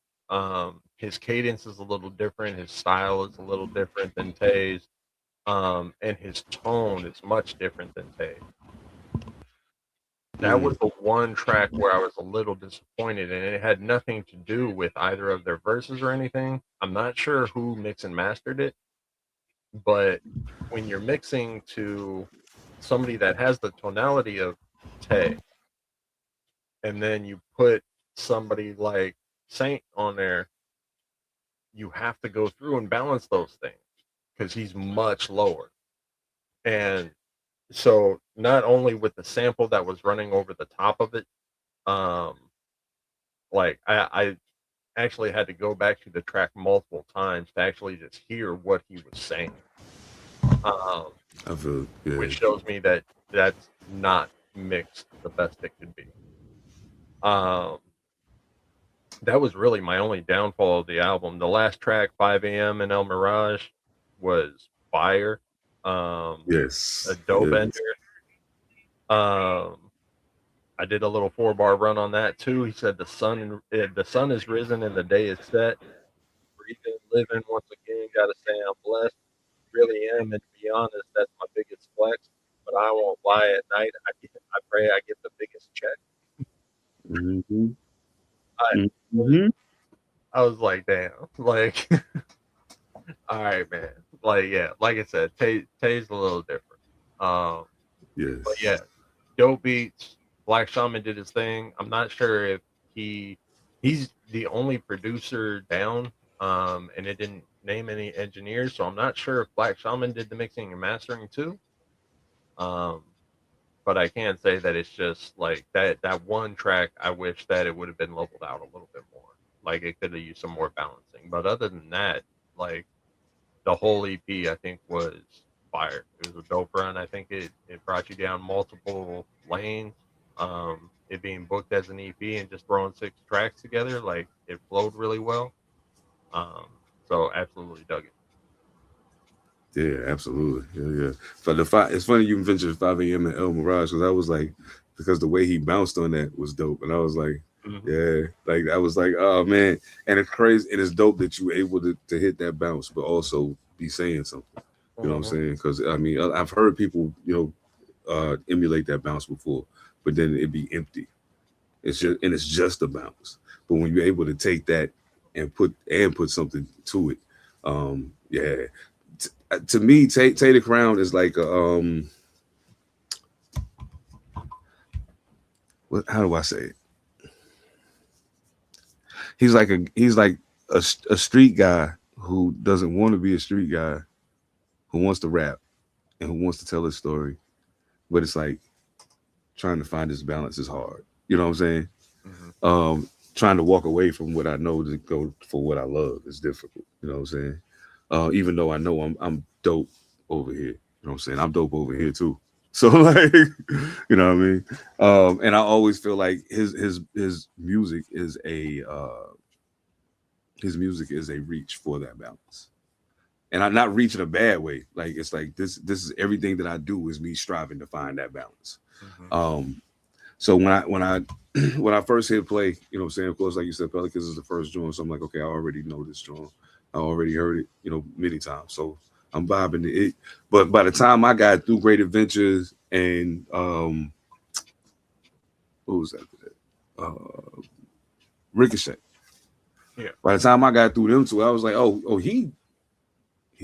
His cadence is a little different. His style is a little different than Tay's. And his tone is much different than Tay. That was the one track where I was a little disappointed, and it had nothing to do with either of their verses or anything. I'm not sure who mixed and mastered it, but when you're mixing to somebody that has the tonality of Tay, and then you put somebody like Saint on there, you have to go through and balance those things because he's much lower. And so not only with the sample that was running over the top of it, like I actually had to go back to the track multiple times to actually just hear what he was saying. Which shows me that that's not mixed the best it could be. That was really my only downfall of the album. The last track, 5 a.m. in El Mirage, was fire. Yes. A dope ender. I did a little 4-bar run on that too. He said the sun is risen and the day is set. Breathing, living once again. Gotta say I'm blessed. Really am, and to be honest, that's my biggest flex. But I won't lie. At night, I pray I get the biggest check. I was like, damn, like, all right, man. Like, yeah, like I said, Tay's a little different. Yes. But yeah, dope beats. Black Shaman did his thing. I'm not sure if he's the only producer down, and it didn't name any engineers, so I'm not sure if Black Shaman did the mixing and mastering too. But I can say that it's just like that one track, I wish that it would have been leveled out a little bit more. Like it could have used some more balancing. But other than that, like the whole EP, I think was fire. It was a dope run. I think it brought you down multiple lanes. It being booked as an EP and just throwing 6 tracks together, like it flowed really well. So absolutely dug it. Yeah, absolutely. Yeah. But it's funny you mentioned 5 a.m. in El Mirage because I was like, because the way he bounced on that was dope, and I was like, Yeah, like I was like, oh man, and it's crazy and it's dope that you were able to hit that bounce, but also be saying something. You know what I'm saying? Because I mean, I've heard people, emulate that bounce before, but then it'd be empty. It's just a bounce. But when you're able to take that and put something to it, yeah. To me, Tater Crown is like how do I say it? He's like a street guy who doesn't want to be a street guy, who wants to rap and who wants to tell his story, but it's like trying to find this balance is hard. You know what I'm saying? Trying to walk away from what I know to go for what I love is difficult. You know what I'm saying? Even though I know I'm dope over here. You know what I'm saying? I'm dope over here too. So like, you know what I mean? And I always feel like his music is a reach for that balance. And I'm not reaching a bad way. Like it's like this is everything that I do is me striving to find that balance. So when I first hit play, you know what I'm saying? Of course, like you said, Pelicans is the first joint. So I'm like, okay, I already know this joint. I already heard it, many times. So I'm vibing to it. But by the time I got through Great Adventures and what was that? Ricochet. Yeah. By the time I got through them two, I was like, oh, he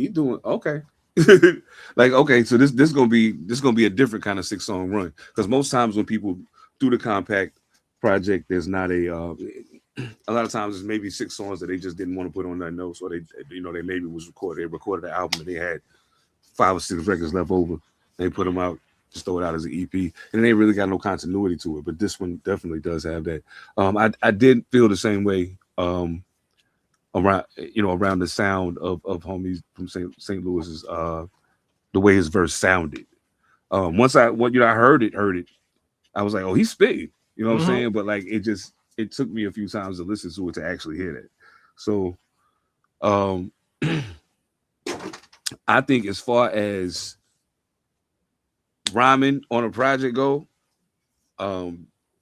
doing okay. Like, okay, so this gonna be a different kind of 6-song run. Because most times when people do the compact project, there's not a lot of times it's maybe 6 songs that they just didn't want to put on that notes, or they maybe was recorded. They recorded the album and they had 5 or 6 records left over. They put them out, just throw it out as an EP, and they really got no continuity to it. But this one definitely does have that. I did feel the same way around the sound of homies from St. Louis's the way his verse sounded. Once I heard it, I was like, oh, he's spitting. You know what I'm saying? But like it took me a few times to listen to it to actually hear that. So I think as far as rhyming on a project go,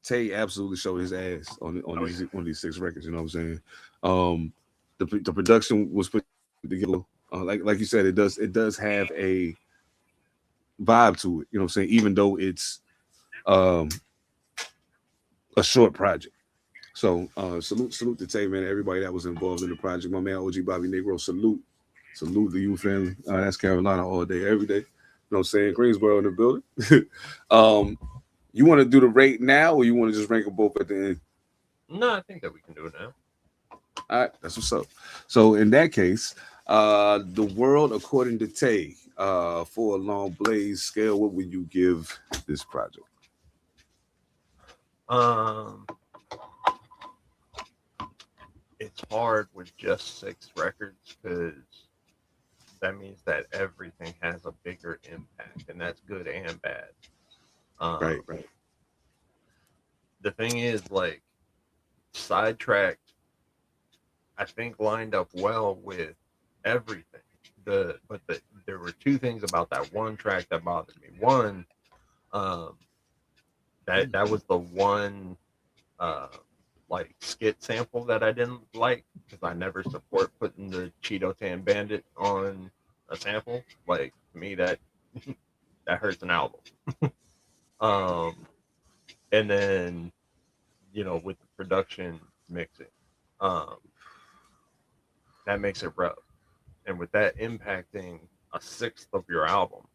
Tay absolutely showed his ass on these 6 records. You know what I'm saying? The production was put together, like you said, it does have a vibe to it. You know what I'm saying? Even though it's a short project. So salute to Tay, man. Everybody that was involved in the project. My man OG Bobby Negro, salute to you, family. That's Carolina all day, every day. You know what I'm saying? Greensboro in the building. You want to do the rate now, or you want to just rank them both at the end? No, I think that we can do it now. All right, that's what's up. So in that case, the world according to Tay, for a long blaze scale, what would you give this project? It's hard with just 6 records because that means that everything has a bigger impact, and that's good and bad. Right. The thing is, like, Sidetracked, I think lined up well with everything. There were 2 things about that one track that bothered me. One, that was the one like skit sample that I didn't like, because I never support putting the Cheeto Tan Bandit on a sample. Like, to me, that hurts an album. And then, with the production mixing, that makes it rough. And with that impacting a 1/6 of your album,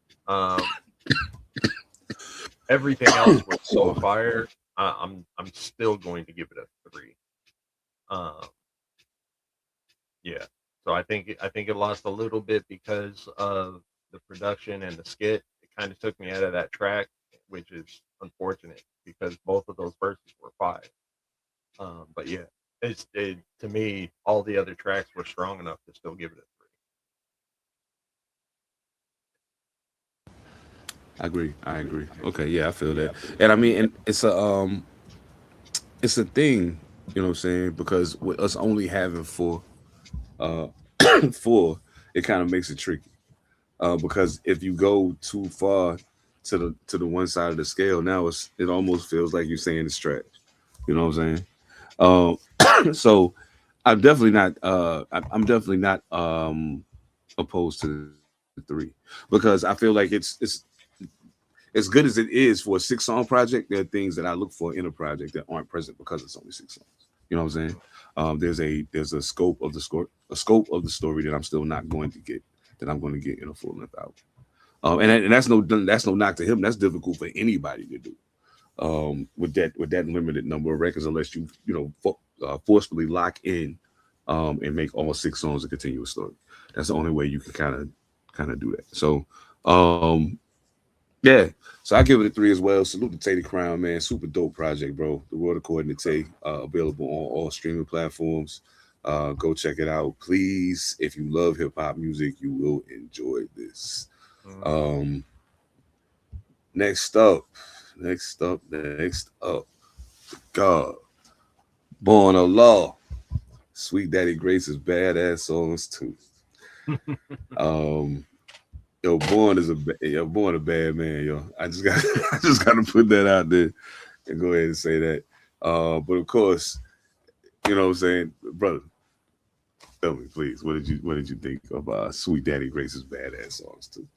everything else was so fire. I'm still going to give it a 3. Yeah. So I think it lost a little bit because of the production and the skit. It kind of took me out of that track, which is unfortunate because both of those verses were fire. But yeah, to me, all the other tracks were strong enough to still give it a 3. I agree. Okay, yeah, I feel that. And I mean, and it's a thing, you know what I'm saying? Because with us only having 4, it kind of makes it tricky. Because if you go too far to the one side of the scale, now it almost feels like you're saying it's trash. You know what I'm saying? So I'm definitely not. I'm definitely not opposed to the 3 because I feel like it's as good as it is for a 6-song project. There are things that I look for in a project that aren't present because it's only 6 songs. You know what I'm saying? There's a scope of the story that I'm still not going to get, that I'm going to get in a full length album. And that's no knock to him. That's difficult for anybody to do. With that limited number of records, unless you forcefully lock in and make all 6 songs a continuous story. That's the only way you can kind of do that. So yeah, so I give it a 3 as well. Salute to Tay the Crown, man. Super dope project, bro. The World According to Tay, available on all streaming platforms. Go check it out, please. If you love hip hop music, you will enjoy this. Next up. God, Born of Law. Sweet Daddy Grace's Baddasss songs too. Born a bad man, yo. I just got to put that out there and go ahead and say that. But of course, you know what I'm saying, brother. Tell me, please, what did you think of Sweet Daddy Grace's Baddasss songs too?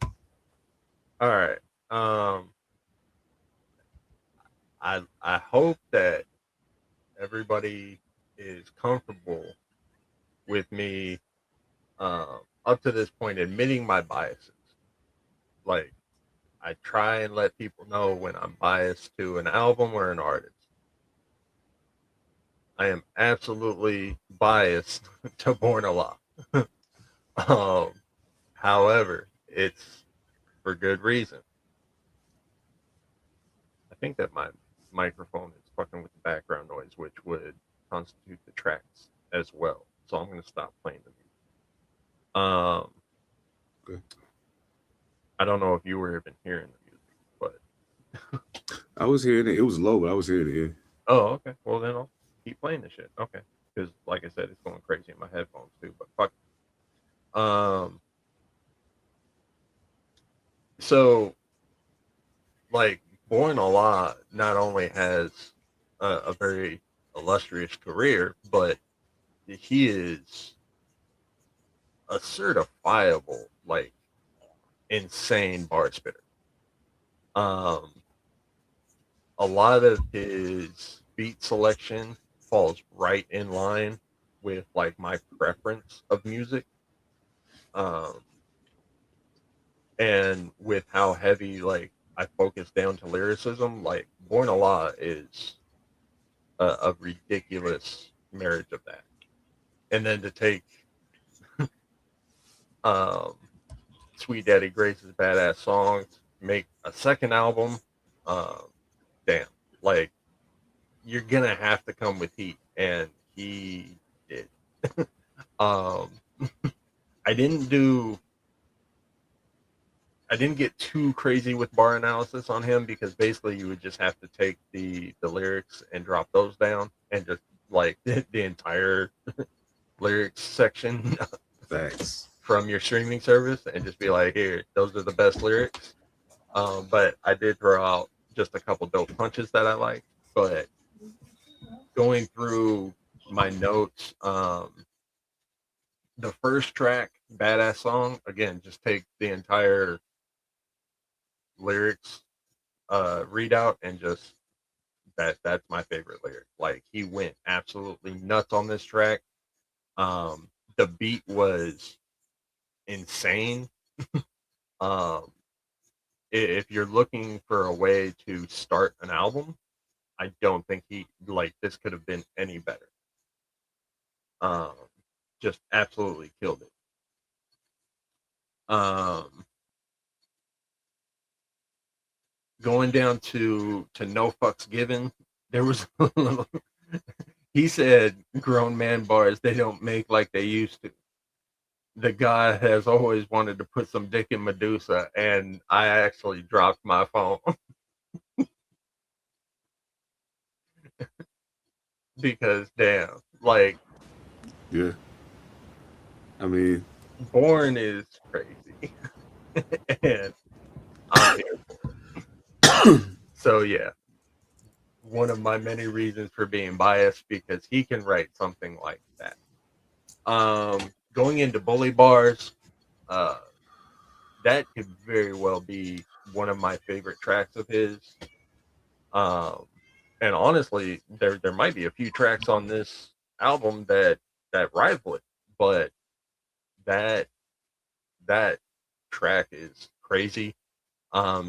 All right. I hope that everybody is comfortable with me up to this point admitting my biases. Like, I try and let people know when I'm biased to an album or an artist. I am absolutely biased to Born a Law. However, it's for good reason. I think that my microphone is fucking with the background noise, which would constitute the tracks as well. So I'm going to stop playing the music. Good. I don't know if you were even hearing the music, but I was hearing it. It was low, but I was hearing it. Yeah. Oh, okay. Well, then I'll keep playing this shit. Okay. Because, like I said, it's going crazy in my headphones too. But fuck. So, like, Born a Law not only has a very illustrious career, but he is a certifiable, like, insane bar spitter. A lot of his beat selection falls right in line with, like, my preference of music. And with how heavy, like, I focus down to lyricism, like, Born a Law is a ridiculous marriage of that. And then to take Sweet Daddy Grace's Baddasss songs, make a second album, damn, like, you're gonna have to come with heat, and he did. I didn't get too crazy with bar analysis on him, because basically you would just have to take the lyrics and drop those down, and just, like, the entire lyrics section Thanks. from your streaming service, and just be like, here, those are the best lyrics. But I did throw out just a couple dope punches that I like. But going through my notes, the first track, Baddasss Song, again, just take the entire lyrics readout, and just that's my favorite lyric. Like, he went absolutely nuts on this track. The beat was insane. If you're looking for a way to start an album, I don't think this could have been any better. Just absolutely killed it. Going down to No Fucks Given, there was he said grown man bars, they don't make like they used to. The guy has always wanted to put some dick in Medusa, and I actually dropped my phone. Because, damn, like... Yeah. I mean... Born is crazy. And I'm here for it. So, yeah. one of my many reasons for being biased, because he can write something like that. Going into Bully Bars, that could very well be one of my favorite tracks of his. And honestly, there might be a few tracks on this album that rival it, but that track is crazy.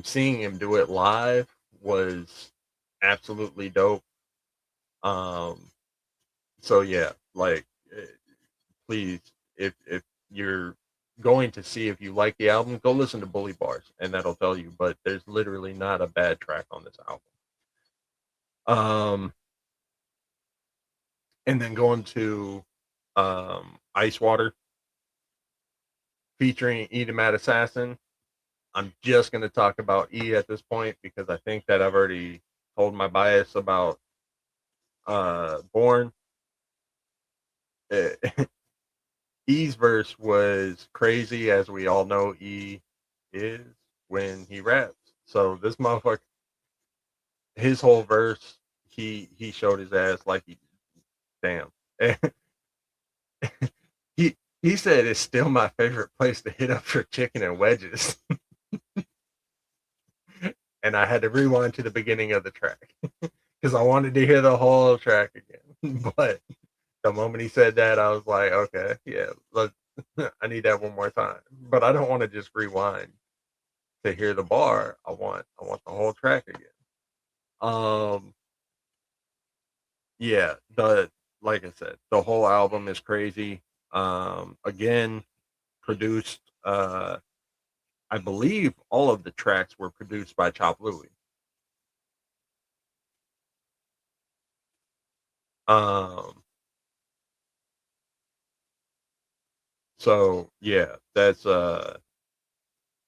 Seeing him do it live was absolutely dope. So yeah, like, please, if you're going to see if you like the album, go listen to Bully Bars, and that'll tell you. But there's literally not a bad track on this album. And then going to Ice Water featuring E the Mad Assassin. I'm just going to talk about E at this point because I think that I've already told my bias about Born. E's verse was crazy, as we all know E is when he raps. So this motherfucker, his whole verse, he showed his ass like he, damn. He said it's still my favorite place to hit up for chicken and wedges. And I had to rewind to the beginning of the track because I wanted to hear the whole track again. But the moment he said that, I was like, okay, yeah, I need that one more time. But I don't want to just rewind to hear the bar. I want the whole track again. Yeah, like I said, the whole album is crazy. Again, produced, I believe all of the tracks were produced by Chop Louie. So yeah, that's yeah,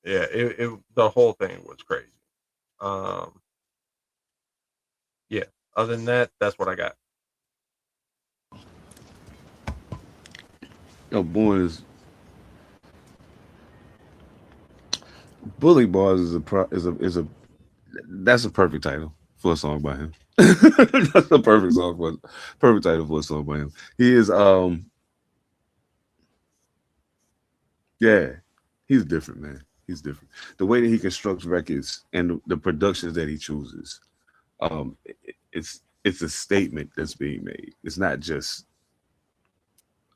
the whole thing was crazy. Yeah, other than that, that's what I got. Yo, boys, Bully Bars is a that's a perfect title for a song by him. That's a perfect title for a song by him. He is yeah, he's different, man. He's different. The way that he constructs records and the productions that he chooses, it's a statement that's being made. It's not just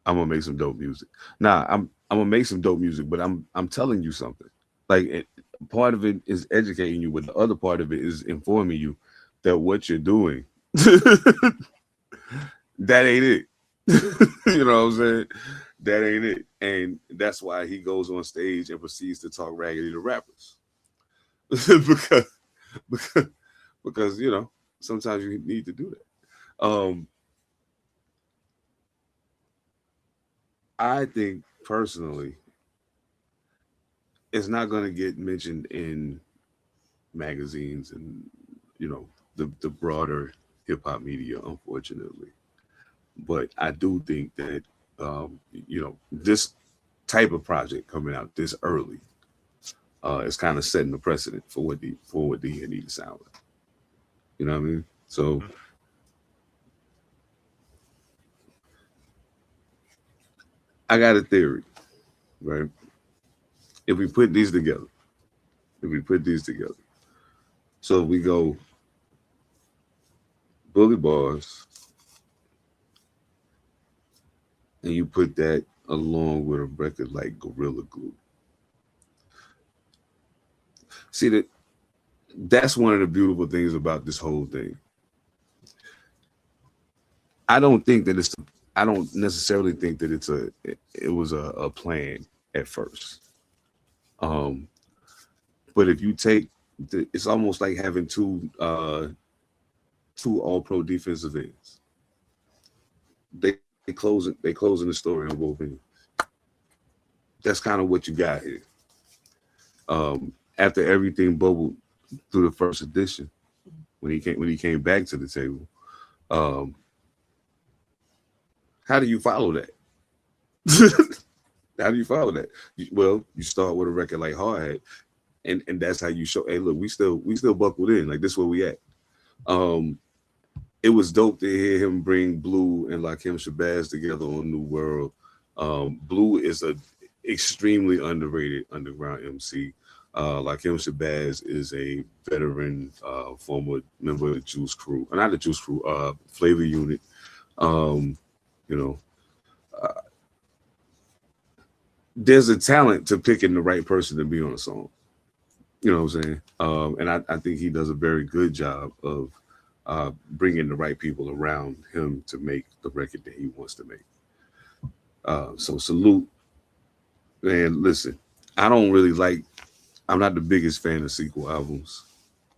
I'm gonna make some dope music. Nah, I'm gonna make some dope music, but I'm telling you something. Like, part of it is educating you, but the other part of it is informing you that what you're doing, that ain't it. You know what I'm saying? That ain't it. And that's why he goes on stage and proceeds to talk raggedy to rappers. because you know, sometimes you need to do that. I think personally, it's not going to get mentioned in magazines and, you know, the broader hip hop media, unfortunately. But I do think that, you know, this type of project coming out this early is kind of setting the precedent for what the need to sound like. You know what I mean? So I got a theory, right? If we put these together, so we go Bully Bars, and you put that along with a record like Gorilla Glue. See, that's one of the beautiful things about this whole thing. I don't necessarily think that it was a plan at first. But if you take it's almost like having two all-pro defensive ends. They closing the story on both ends. That's kind of what you got here. After everything bubbled through the first edition, when he came back to the table, how do you follow that? How do you follow that? Well, you start with a record like Hard Hat, and that's how you show, hey, look, we still buckled in. Like, this is where we at. it was dope to hear him bring Blue and Lakim Shabazz together on New World. Blue is a extremely underrated underground MC. Lakim Shabazz is a veteran, former member of the Juice Crew, not the Juice Crew, Flavor Unit. You know, there's a talent to picking the right person to be on a song. You know what I'm saying? And I think he does a very good job of bringing the right people around him to make the record that he wants to make. So salute. And listen, I'm not the biggest fan of sequel albums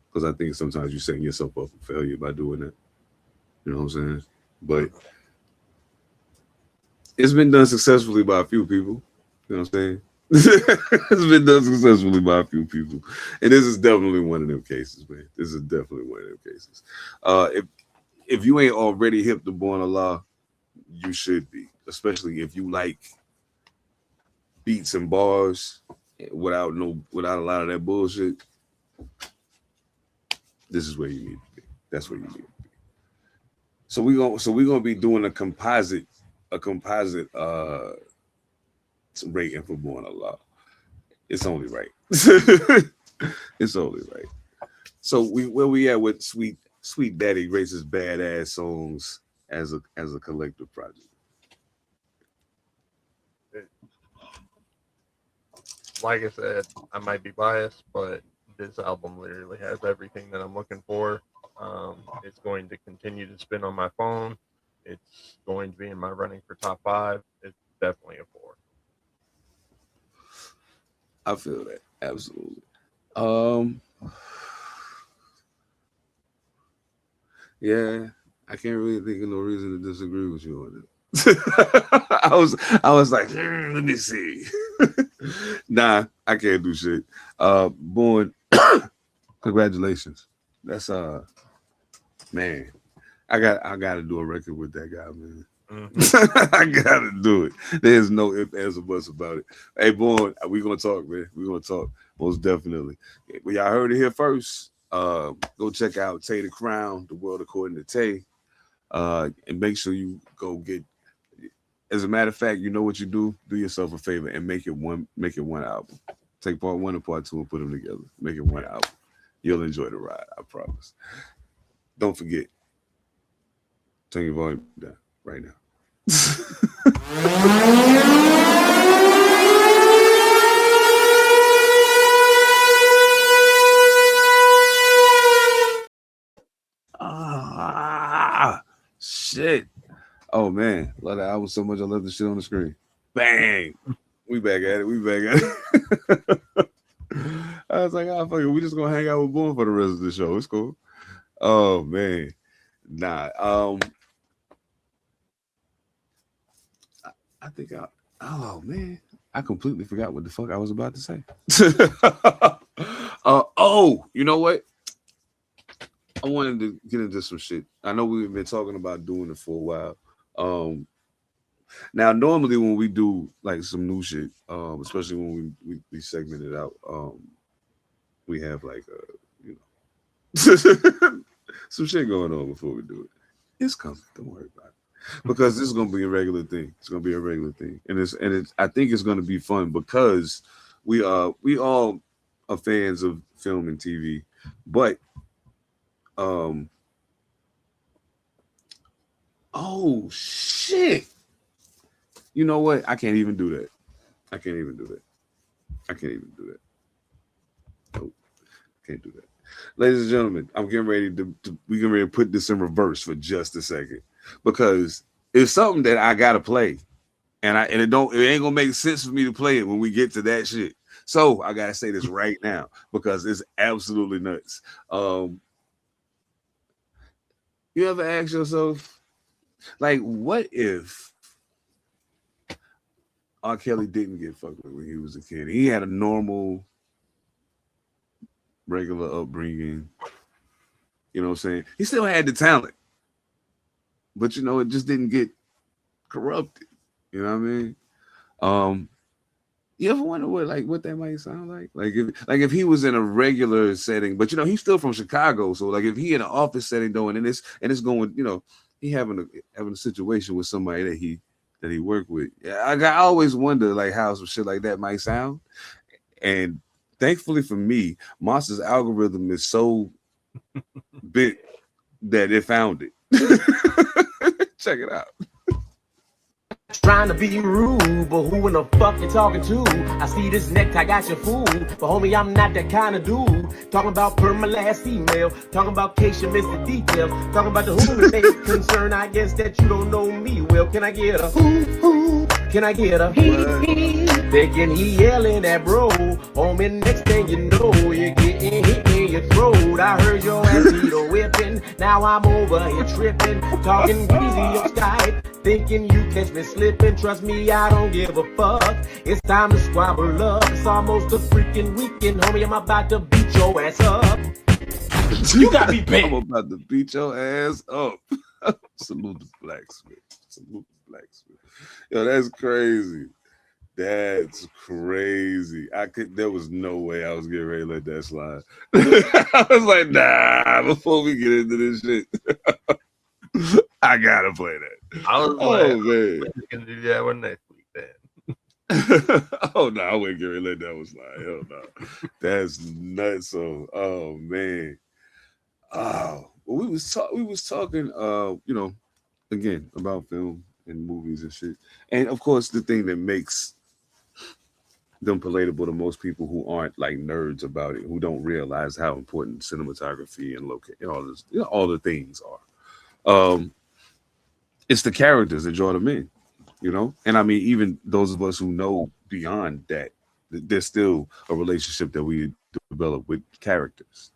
because I think sometimes you're setting yourself up for failure by doing that. You know what I'm saying? But it's been done successfully by a few people. You know what I'm saying? It's been done successfully by a few people. And this is definitely one of them cases, man. This is definitely one of them cases. If you ain't already hip to Born Allah, you should be, especially if you like beats and bars without a lot of that bullshit. This is where you need to be. That's where you need to be. So we're gonna be doing a composite rating for Born Allah. It's only right. It's only right. So where we at with Sweet Daddy rates his Baddasss songs as a collective project. Like I said, I might be biased, but this album literally has everything that I'm looking for. It's going to continue to spin on my phone. It's going to be in my running for top 5. It's definitely a 4. I feel that. Absolutely. Yeah, I can't really think of no reason to disagree with you on it. I was like, let me see. Nah, I can't do shit. Born, congratulations. That's man. I gotta do a record with that guy, man. Mm-hmm. I gotta do it. There's no ifs, ands, or buts about it. Hey, Born, we gonna talk, man. We gonna talk most definitely. Well, y'all heard it here first. Go check out Tay the Crown, The World According to Tay, and make sure you go get. As a matter of fact, you know what you do? Do yourself a favor and make it one album. Take part 1 and part 2 and put them together. Make it one album. You'll enjoy the ride, I promise. Don't forget. Turn your volume down right now. Shit. Oh man, love that album so much. I love the shit on the screen. Bang. We back at it. I was like, fuck it. We just gonna hang out with Boone for the rest of the show. It's cool. Oh man. Nah. I think oh man, I completely forgot what the fuck I was about to say. You know what? I wanted to get into some shit. I know we've been talking about doing it for a while. Now normally when we do like some new shit, especially when we segment it out, we have like some shit going on before we do it. It's coming, don't worry about it. Because this is gonna be a regular thing. It's gonna be a regular thing. And it's I think it's gonna be fun because we all are fans of film and TV, but oh shit. You know what? I can't even do that. Nope. Can't do that. Ladies and gentlemen, I'm getting ready to put this in reverse for just a second. Because it's something that I gotta play. And it ain't gonna make sense for me to play it when we get to that shit. So I gotta say this right now because it's absolutely nuts. You ever ask yourself, like, what if R. Kelly didn't get fucked with when he was a kid? He had a normal, regular upbringing. You know what I'm saying? He still had the talent. But, you know, it just didn't get corrupted. You know what I mean? You ever wonder what that might sound like? Like if he was in a regular setting, but he's still from Chicago, so like if he in an office setting doing and it's going, he having a situation with somebody that he worked with. Yeah, I always wonder like how some shit like that might sound. And thankfully for me, Monster's algorithm is so big that it found it. Check it out. Trying to be rude, but who in the fuck you talking to? I see this necktie got your fool, but homie, I'm not that kind of dude. Talking about per my last email, talking about case you missed the details, talking about the who it may concern. I guess that you don't know me well. Can I get a who? Can I get a he? Thinking he yelling at bro. Homie, next thing you know, you're getting hit in your throat. I heard your ass need a whipping. Now I'm over here tripping, talking greasy on Skype. Thinking you catch me slipping, trust me, I don't give a fuck. It's time to squabble up. It's almost a freaking weekend, homie. I'm about to beat your ass up. You got me bent. I'm about to beat your ass up. Salute the blacksmith. Salute the blacksmith. Yo, that's crazy. That's crazy. There was no way I was getting ready to let that slide. I was like, nah, before we get into this shit. I gotta play that. I was man, we're gonna do that one next week then. Oh no, I wouldn't get ready to let that one slide. Hell no. That's nuts. Oh man. Oh, well, we was talking again about film and movies and shit. And of course the thing that makes them palatable to most people who aren't like nerds about it, who don't realize how important cinematography and all the things are. It's the characters that draw them in, and I mean, even those of us who know beyond that, there's still a relationship that we develop with characters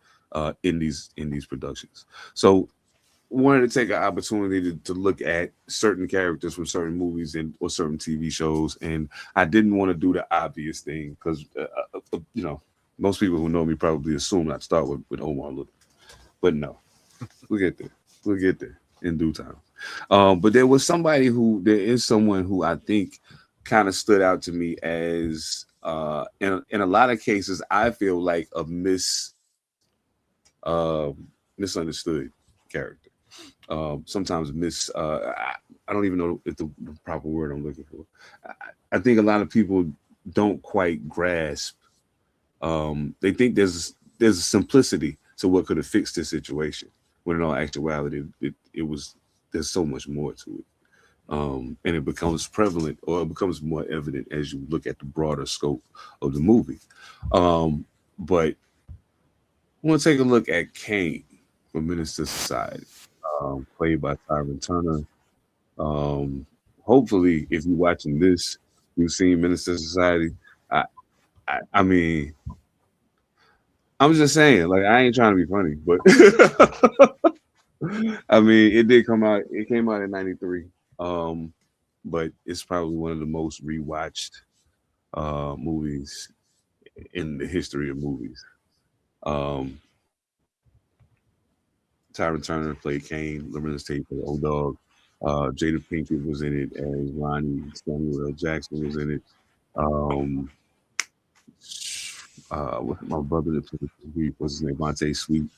in these productions. So wanted to take an opportunity to look at certain characters from certain movies or certain TV shows, and I didn't want to do the obvious thing because most people who know me probably assume I'd start with Omar Little, but no, we'll get there in due time. But there is someone who I think kind of stood out to me as in a lot of cases I feel like a misunderstood character. Sometimes I don't even know if the proper word I'm looking for. I think a lot of people don't quite grasp. They think there's a simplicity to what could have fixed this situation, when in all actuality there's so much more to it. And it becomes prevalent, or it becomes more evident as you look at the broader scope of the movie. But I want to take a look at Kane from Menace to Society, played by Tyron Turner. Hopefully, if you're watching this, you've seen Menace to Society. I mean, I'm just saying, like, I ain't trying to be funny, but I mean, it did come out. It came out in '93, but it's probably one of the most rewatched movies in the history of movies. Tyron Turner played Kane. Lorenz Tate played Old Dog. Jada Pinkett was in it as Ronnie. Samuel L. Jackson was in it. My brother that played Sweet was his name, Vontae Sweet.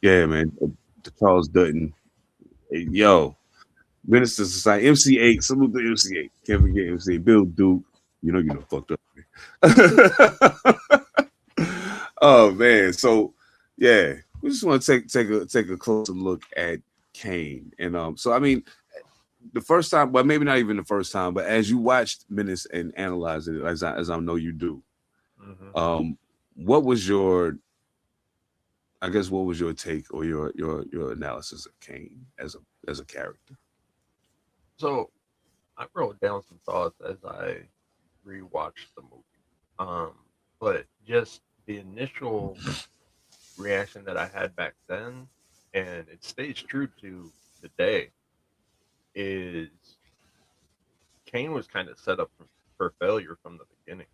Yeah, man. Charles Dutton. Hey, yo, Minister Society, MC8. Salute to MC8. Can't forget MC8. Bill Duke. You know fucked up. Oh man. So yeah, we just want to take a closer look at Kane. And so I mean, the first time, well, maybe not even the first time, but as you watched Menace and analyzed it, as I know you do, what was your take or your analysis of Kane as a character? So I wrote down some thoughts as I rewatched the movie. But just the initial reaction that I had back then, and it stays true to today, is Kane was kind of set up for failure from the beginning.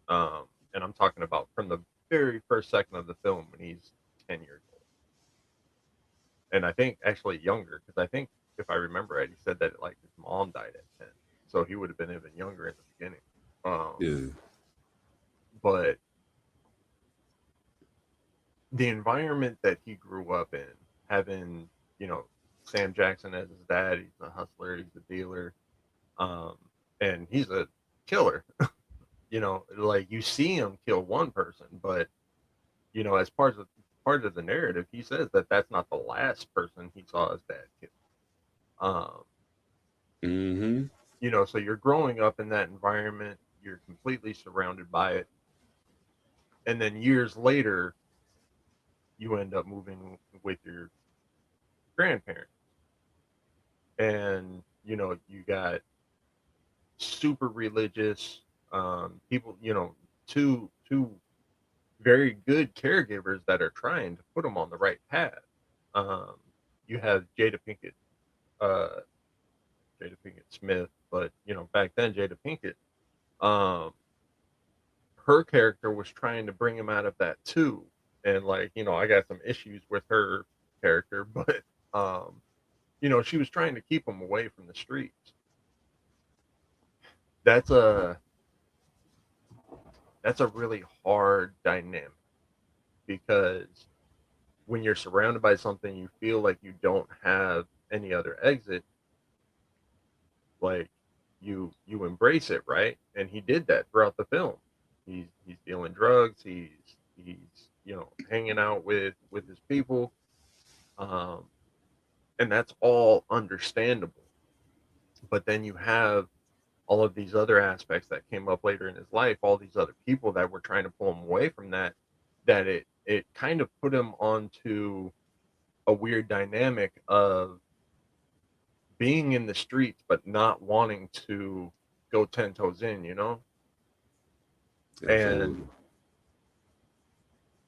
And I'm talking about from the very first second of the film when he's 10 years old. And I think actually younger, because I think if I remember right, he said that like his mom died at 10. So he would have been even younger in the beginning. Yeah. But the environment that he grew up in, having, Sam Jackson as his dad, he's a hustler, he's a dealer, and he's a killer. Like you see him kill one person, but as part of the narrative, he says that that's not the last person he saw his dad kill. So you're growing up in that environment, you're completely surrounded by it, and then years later, you end up moving with your grandparents, and you got super religious people, two very good caregivers that are trying to put them on the right path. You have Jada Pinkett Smith, but back then Jada Pinkett, her character was trying to bring him out of that too. And I got some issues with her character, but she was trying to keep him away from the streets. That's a really hard dynamic, because when you're surrounded by something, you feel like you don't have any other exit. Like you embrace it, right? And he did that throughout the film. He's dealing drugs. He's hanging out with his people, and that's all understandable. But then you have all of these other aspects that came up later in his life, all these other people that were trying to pull him away from that it kind of put him onto a weird dynamic of being in the streets but not wanting to go 10 toes in, Absolutely. And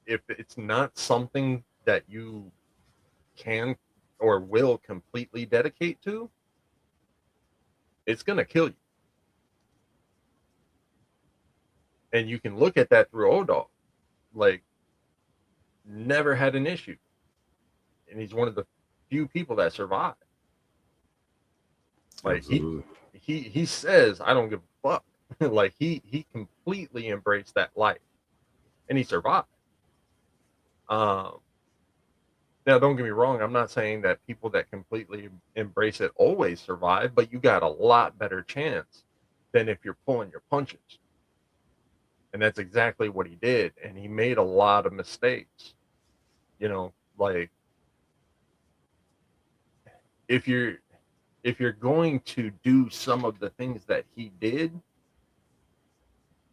if it's not something that you can or will completely dedicate to, it's going to kill you. And you can look at that through O-Dog. Like, never had an issue. And he's one of the few people that survived. Like, he says, I don't give a fuck. Like, he completely embraced that life. And he survived. Now, don't get me wrong. I'm not saying that people that completely embrace it always survive, but you got a lot better chance than if you're pulling your punches. And that's exactly what he did. And he made a lot of mistakes. Like, if you're going to do some of the things that he did,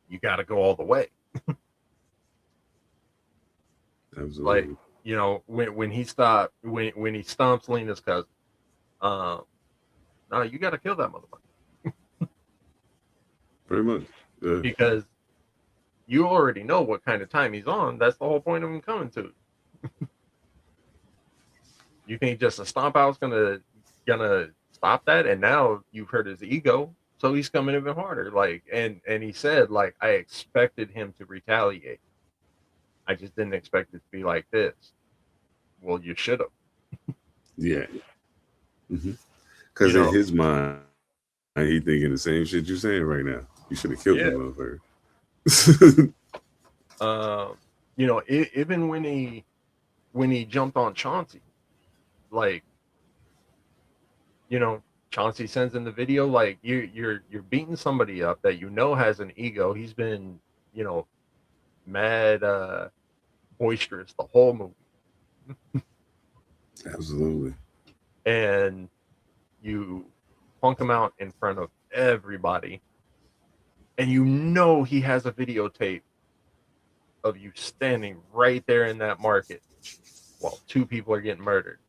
you got to go all the way. Absolutely. Like, when he stomps Lena's cousin, no, you got to kill that motherfucker. Pretty much. Yeah. Because you already know what kind of time he's on. That's the whole point of him coming to. You think just a stomp out's gonna stop that? And now you've hurt his ego, so he's coming even harder. Like, and he said, like, I expected him to retaliate. I just didn't expect it to be like this. Well, you should have. Yeah. Because in his mind, he thinking the same shit you're saying right now. You should have killed him motherfucker. Even when he jumped on Chauncey, like, Chauncey sends in the video, like, you're beating somebody up that has an ego. He's been, mad boisterous the whole movie. Absolutely. And you punk him out in front of everybody. And he has a videotape of you standing right there in that market while two people are getting murdered.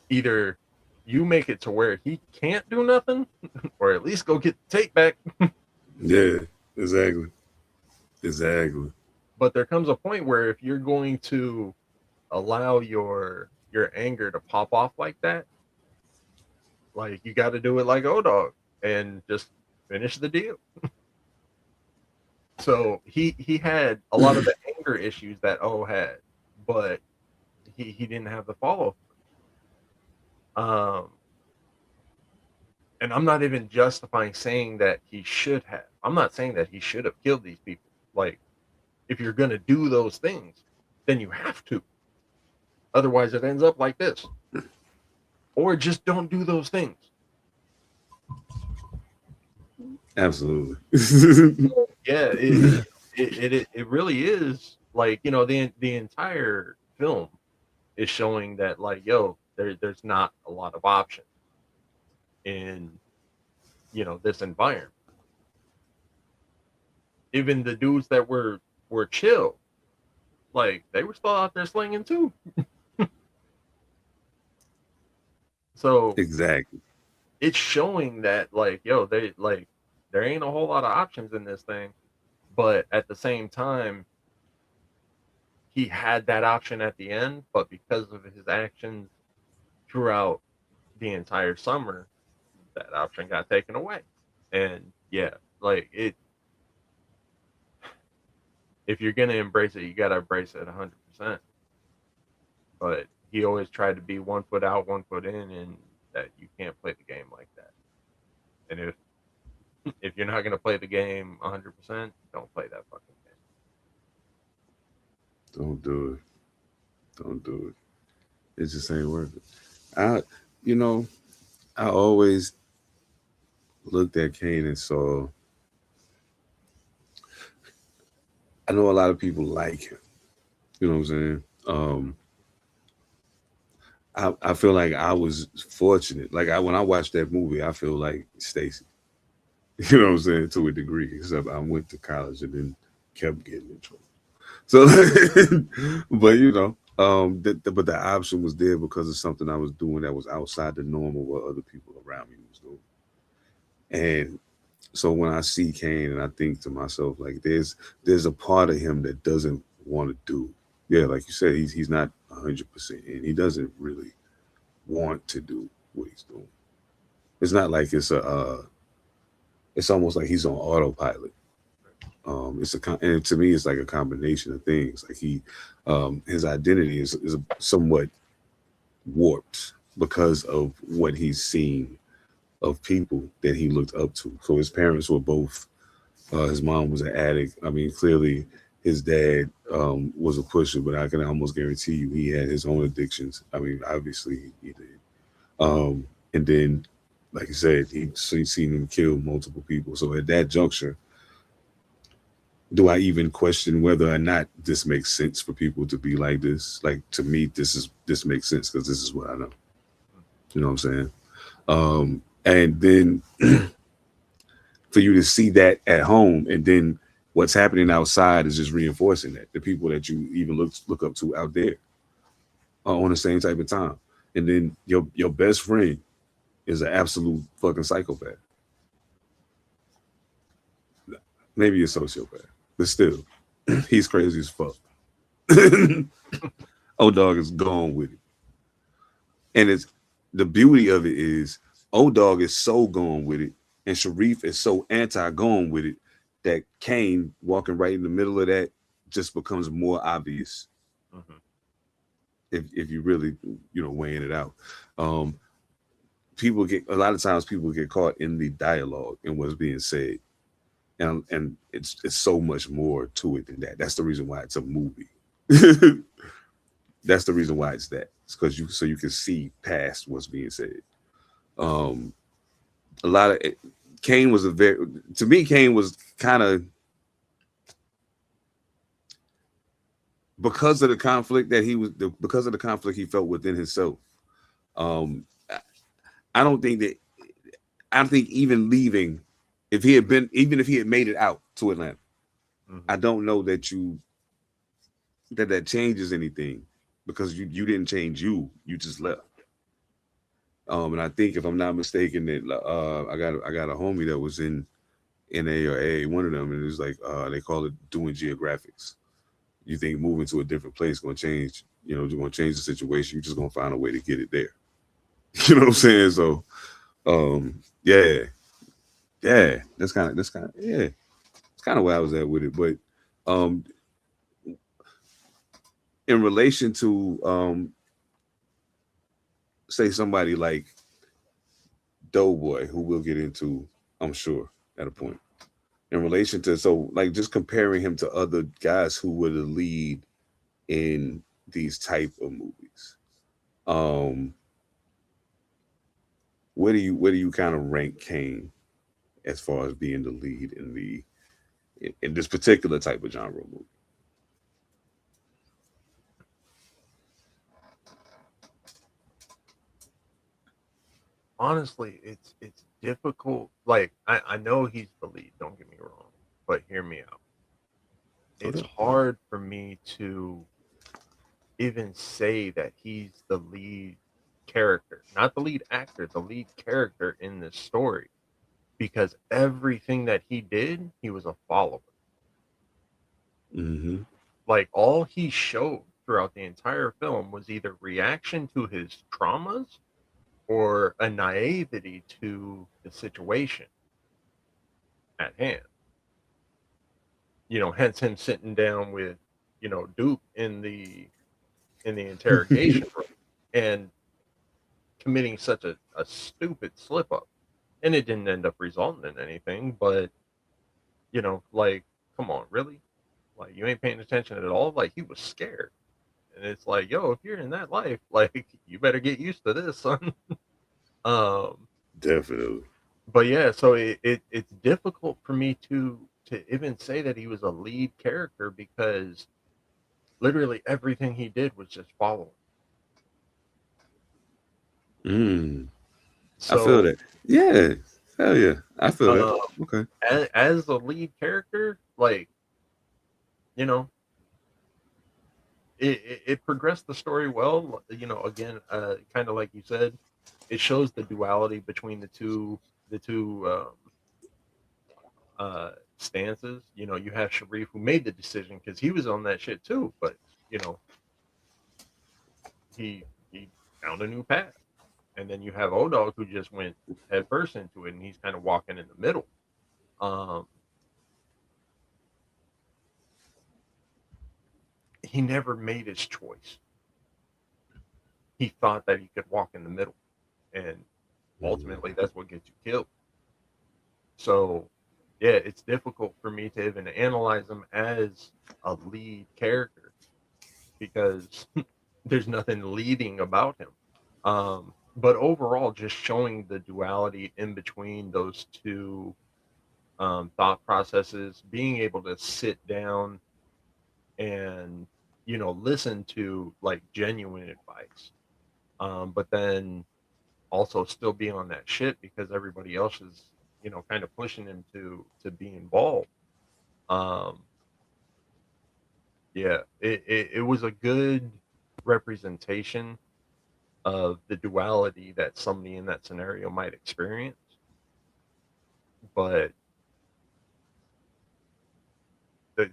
Either you make it to where he can't do nothing, or at least go get the tape back. Yeah, exactly. But there comes a point where if you're going to allow your anger to pop off like that, like, you got to do it like O-Dog and just finish the deal. So he had a lot of the anger issues that O had, but he didn't have the follow. And I'm not even justifying saying that he should have. I'm not saying that he should have killed these people. Like, if you're going to do those things, then you have to. Otherwise, it ends up like this. Or just don't do those things. Absolutely. Yeah, it really is. Like, you know, the entire film is showing that, like, yo, there's not a lot of options in, you know, this environment. Even the dudes that were chill, like, they were still out there slinging too. So exactly, it's showing that, like, yo, there ain't a whole lot of options in this thing, but at the same time, he had that option at the end, but because of his actions throughout the entire summer, that option got taken away. And yeah, like, it, if you're gonna embrace it, you gotta embrace it 100%. But he always tried to be 1 foot out, 1 foot in, and that you can't play the game like that. And if you're not gonna play the game 100%, don't play that fucking game. Don't do it. Don't do it. It just ain't worth it. I always looked at Kane and saw. I know a lot of people like him. You know what I'm saying? I feel like I was fortunate. Like, when I watched that movie, I feel like Stacy. You know what I'm saying? To a degree, except I went to college and then kept getting in trouble. So, but you know, but the option was there because of something I was doing that was outside the norm of what other people around me was doing. And so when I see Kane, and I think to myself, like, there's a part of him that doesn't want to do. Yeah, like you said, he's not 100%, and he doesn't really want to do what he's doing. It's not like it's almost like he's on autopilot. And to me, it's like a combination of things. Like his identity is somewhat warped because of what he's seen of people that he looked up to. So his parents were both. His mom was an addict. I mean, clearly his dad was a pusher, but I can almost guarantee you he had his own addictions. I mean, obviously he did. And then, like I said, he's seen him kill multiple people. So at that juncture, do I even question whether or not this makes sense for people to be like this? Like, to me, this makes sense because this is what I know. You know what I'm saying? And then for you to see that at home, and then what's happening outside is just reinforcing that. The people that you even look up to out there are on the same type of time. And then your best friend is an absolute fucking psychopath. Maybe a sociopath, but still, he's crazy as fuck. O-Dog is gone with it. And it's the beauty of it is O-Dog is so gone with it, and Sharif is so anti-gone with it, that Kane walking right in the middle of that just becomes more obvious. Mm-hmm. If you really, weighing it out. A lot of times people get caught in the dialogue and what's being said. And it's so much more to it than that. That's the reason why it's a movie. That's the reason why it's that. It's because you can see past what's being said. Kane was Kane was kind of, because of the conflict he felt within himself. I think even leaving, if he had made it out to Atlanta, mm-hmm. I don't know that that changes anything, because you didn't change, you just left. And I think, if I'm not mistaken, that I got a homie that was in NA or A, one of them, and it was like they call it doing geographics. You think moving to a different place is going to change, you're going to change the situation. You're just going to find a way to get it there. You know what I'm saying? So, yeah, that's kind of it's kind of where I was at with it. But in relation to say somebody like Doughboy, who we'll get into, I'm sure, at a point, in relation to, so like just comparing him to other guys who were the lead in these type of movies. Um, where do you kind of rank Kane as far as being the lead in this particular type of genre movie? Honestly, it's difficult. Like I know he's the lead, don't get me wrong, but hear me out. It's hard for me to even say that he's the lead character, not the lead actor, the lead character in this story, because everything that he did, he was a follower. Mm-hmm. Like all he showed throughout the entire film was either reaction to his traumas or a naivety to the situation at hand. You know, hence him sitting down with, you know, Duke in the interrogation room and committing such a stupid slip up. And it didn't end up resulting in anything, but you know, like, come on, really? Like, you ain't paying attention at all? Like, he was scared. And it's like, yo, if you're in that life, like, you better get used to this, son. Definitely. But yeah, so it's difficult for me to even say that he was a lead character because literally everything he did was just following. So, I feel that. Yeah. Hell yeah. I feel that. Okay. As a lead character, like, you know, it progressed the story well. You know, again, kind of like you said, it shows the duality between the two stances. You know, you have Sharif who made the decision because he was on that shit too, but you know, he found a new path. And then you have O-Dog who just went head first into it, and he's kind of walking in the middle. He never made his choice. He thought that he could walk in the middle, and ultimately that's what gets you killed. So yeah, it's difficult for me to even analyze him as a lead character because there's nothing leading about him. But overall, just showing the duality in between those two thought processes, being able to sit down and, you know, listen to like genuine advice, but then also still be on that shit because everybody else is, you know, kind of pushing him to be involved. Yeah, it was a good representation of the duality that somebody in that scenario might experience. But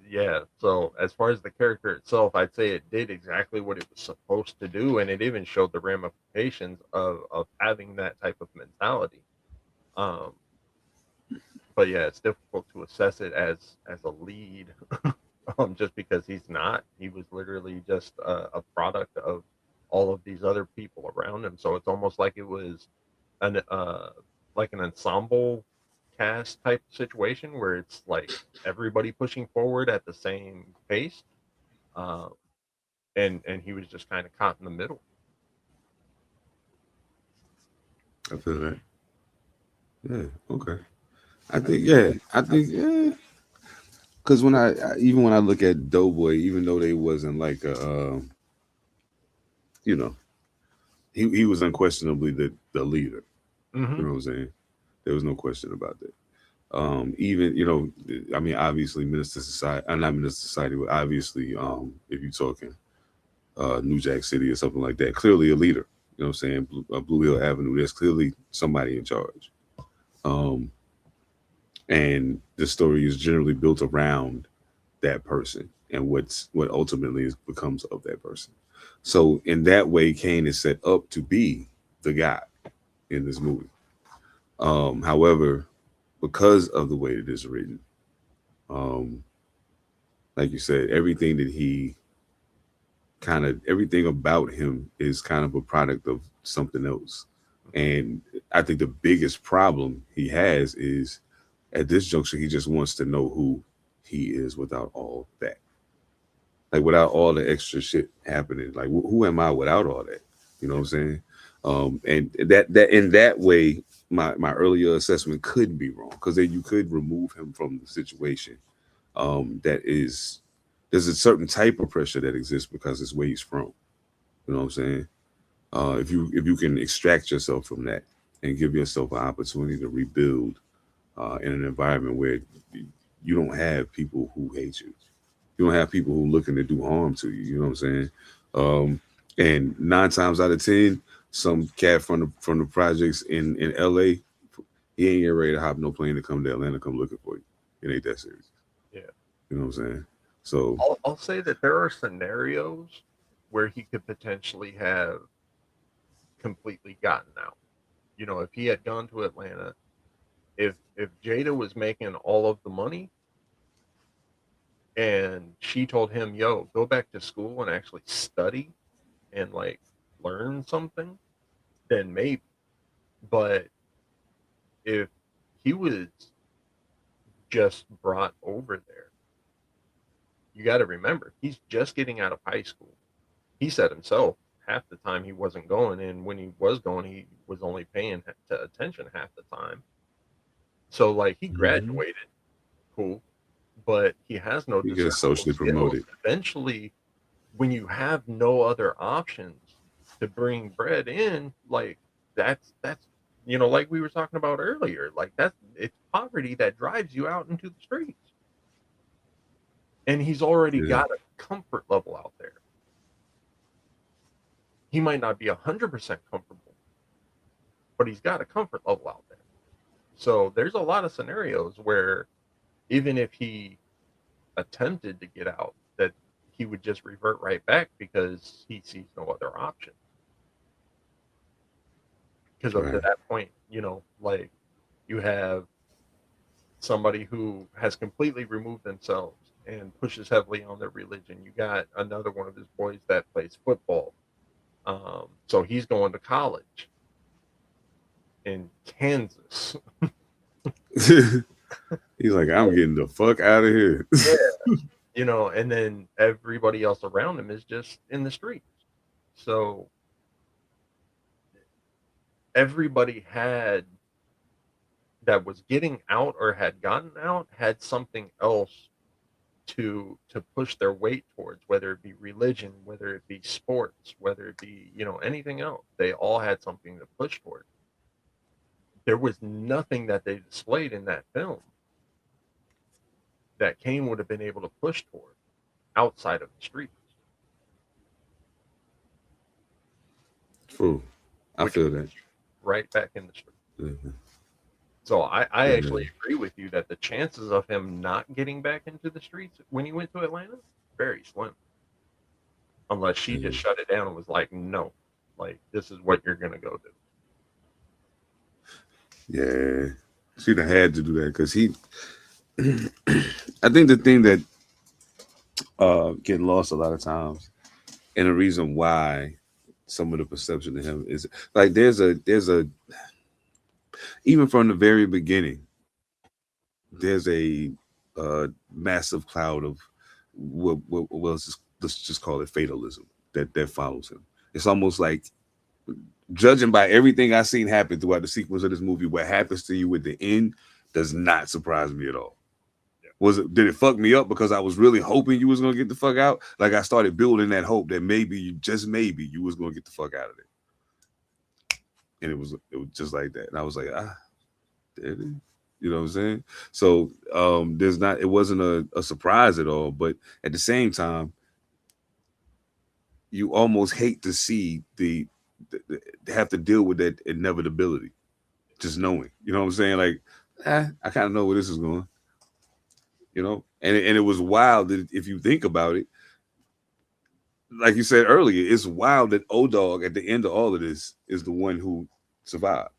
yeah, so as far as the character itself, I'd say it did exactly what it was supposed to do, and it even showed the ramifications of having that type of mentality. But yeah, it's difficult to assess it as a lead, just because he's not. He was literally just a product of all of these other people around him. So it's almost like it was an ensemble cast type situation where it's like everybody pushing forward at the same pace, and he was just kind of caught in the middle. I feel that. Yeah. Okay. I think yeah. Because when I look at Doughboy, even though they wasn't like a you know, he was unquestionably the leader. Mm-hmm. You know what I'm saying? There was no question about that. Even, you know, I mean, obviously Minister Society, not Minister Society, but obviously, if you're talking New Jack City or something like that, clearly a leader. You know what I'm saying? Blue Hill Avenue, there's clearly somebody in charge. And the story is generally built around that person and what ultimately becomes of that person. So in that way, Kane is set up to be the guy in this movie. However, because of the way it is written, like you said, everything about him is kind of a product of something else. And I think the biggest problem he has is at this juncture, he just wants to know who he is without all that. Like without all the extra shit happening. Like who am I without all that? You know what I'm saying? And that in that way, my earlier assessment could be wrong, because then you could remove him from the situation. There's a certain type of pressure that exists because it's where he's from. You know what I'm saying? If you can extract yourself from that and give yourself an opportunity to rebuild in an environment where you don't have people who hate you, you don't have people who looking to do harm to you. You know what I'm saying? And 9 times out of 10, some cat from the projects in LA, he ain't get ready to hop no plane to come to Atlanta, come looking for you. It ain't that serious. Yeah. You know what I'm saying? So I'll say that there are scenarios where he could potentially have completely gotten out. You know, if he had gone to Atlanta, if Jada was making all of the money and she told him, yo, go back to school and actually study and like learn something, then maybe. But if he was just brought over there, you got to remember, he's just getting out of high school. He said himself, half the time he wasn't going, and when he was going, he was only paying attention half the time. So like he graduated, cool, but he has no. He gets socially promoted. Eventually, when you have no other options to bring bread in, like that's you know, like we were talking about earlier, like it's poverty that drives you out into the streets. And he's already got a comfort level out there. He might not be 100% comfortable, but he's got a comfort level out there. So there's a lot of scenarios where even if he attempted to get out, that he would just revert right back because he sees no other option. Because up to that point, you know, like you have somebody who has completely removed themselves and pushes heavily on their religion. You got another one of his boys that plays football. So he's going to college in Kansas. He's like, I'm getting the fuck out of here. Yeah. You know, and then everybody else around him is just in the streets. So everybody that was getting out or had gotten out had something else to push their weight towards, whether it be religion, whether it be sports, whether it be, you know, anything else. They all had something to push toward. There was nothing that they displayed in that film that Kane would have been able to push toward outside of the streets. True. I feel that. Right back in the street. Mm-hmm. So I actually agree with you that the chances of him not getting back into the streets when he went to Atlanta, very slim. Unless she just shut it down and was like, no, like, this is what you're going to go do. Yeah. She'd have had to do that because I think the thing that get lost a lot of times, and the reason why some of the perception of him is like there's a even from the very beginning, there's a massive cloud of let's just call it fatalism that follows him. It's almost like, judging by everything I've seen happen throughout the sequence of this movie, what happens to you at the end does not surprise me at all. Yeah. Did it fuck me up because I was really hoping you was gonna get the fuck out? Like I started building that hope that maybe, just maybe, you was gonna get the fuck out of it. And it was just like that. And I was like, there it is. You know what I'm saying? So it wasn't a surprise at all, but at the same time, you almost hate to see the have to deal with that inevitability. Just knowing. You know what I'm saying? Like, I kind of know where this is going. You know? And it was wild that if you think about it, like you said earlier, it's wild that O-Dog at the end of all of this is the one who survived.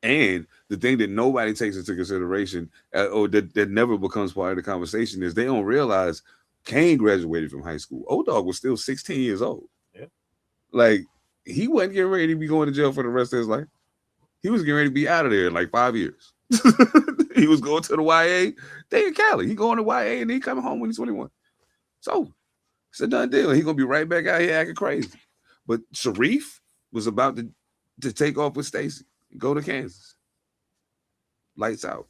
And the thing that nobody takes into consideration, or that never becomes part of the conversation, is they don't realize Kane graduated from high school. O-Dog was still 16 years old. Yeah. Like, he wasn't getting ready to be going to jail for the rest of his life. He was getting ready to be out of there in like 5 years. He was going to the YA. They in Cali. He going to YA and he coming home when he's 21. So it's a done deal. He gonna be right back out here acting crazy. But Sharif was about to take off with Stacey, go to Kansas. Lights out.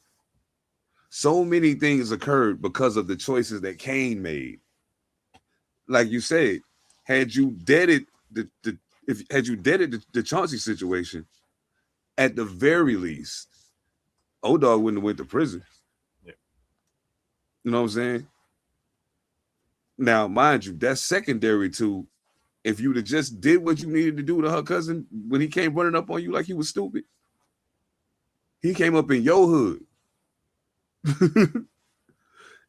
So many things occurred because of the choices that Kane made. Like you said, had you deaded the Chauncey situation, at the very least, O-Dog wouldn't have went to prison. Yeah. You know what I'm saying? Now, mind you, that's secondary to if you'd have just did what you needed to do to her cousin when he came running up on you like he was stupid. He came up in your hood.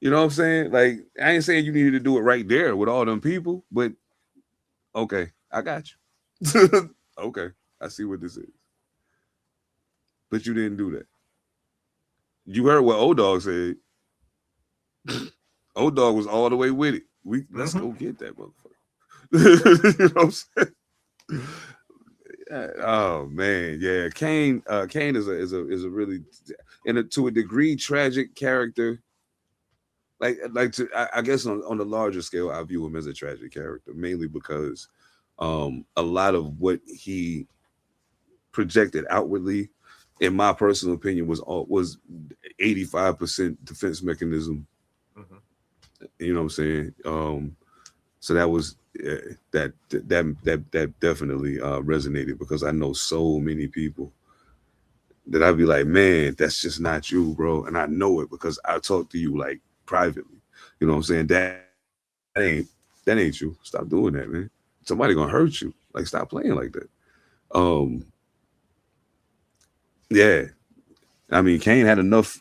You know what I'm saying? Like, I ain't saying you needed to do it right there with all them people, but okay, I got you. Okay, I see what this is. But you didn't do that. You heard what O-Dog said. O-Dog was all the way with it. Let's go get that motherfucker. You know what I'm saying? Oh man, yeah. Kane is a really, to a degree, tragic character. I guess on the larger scale, I view him as a tragic character, mainly because a lot of what he projected outwardly, in my personal opinion, was 85% defense mechanism. Mm-hmm. You know what I'm saying? So that was that definitely resonated, because I know so many people that I'd be like, man, that's just not you, bro. And I know it because I talk to you like privately. You know what I'm saying? That ain't you. Stop doing that, man. Somebody gonna hurt you. Like, stop playing like that. Yeah. I mean, Kane had enough,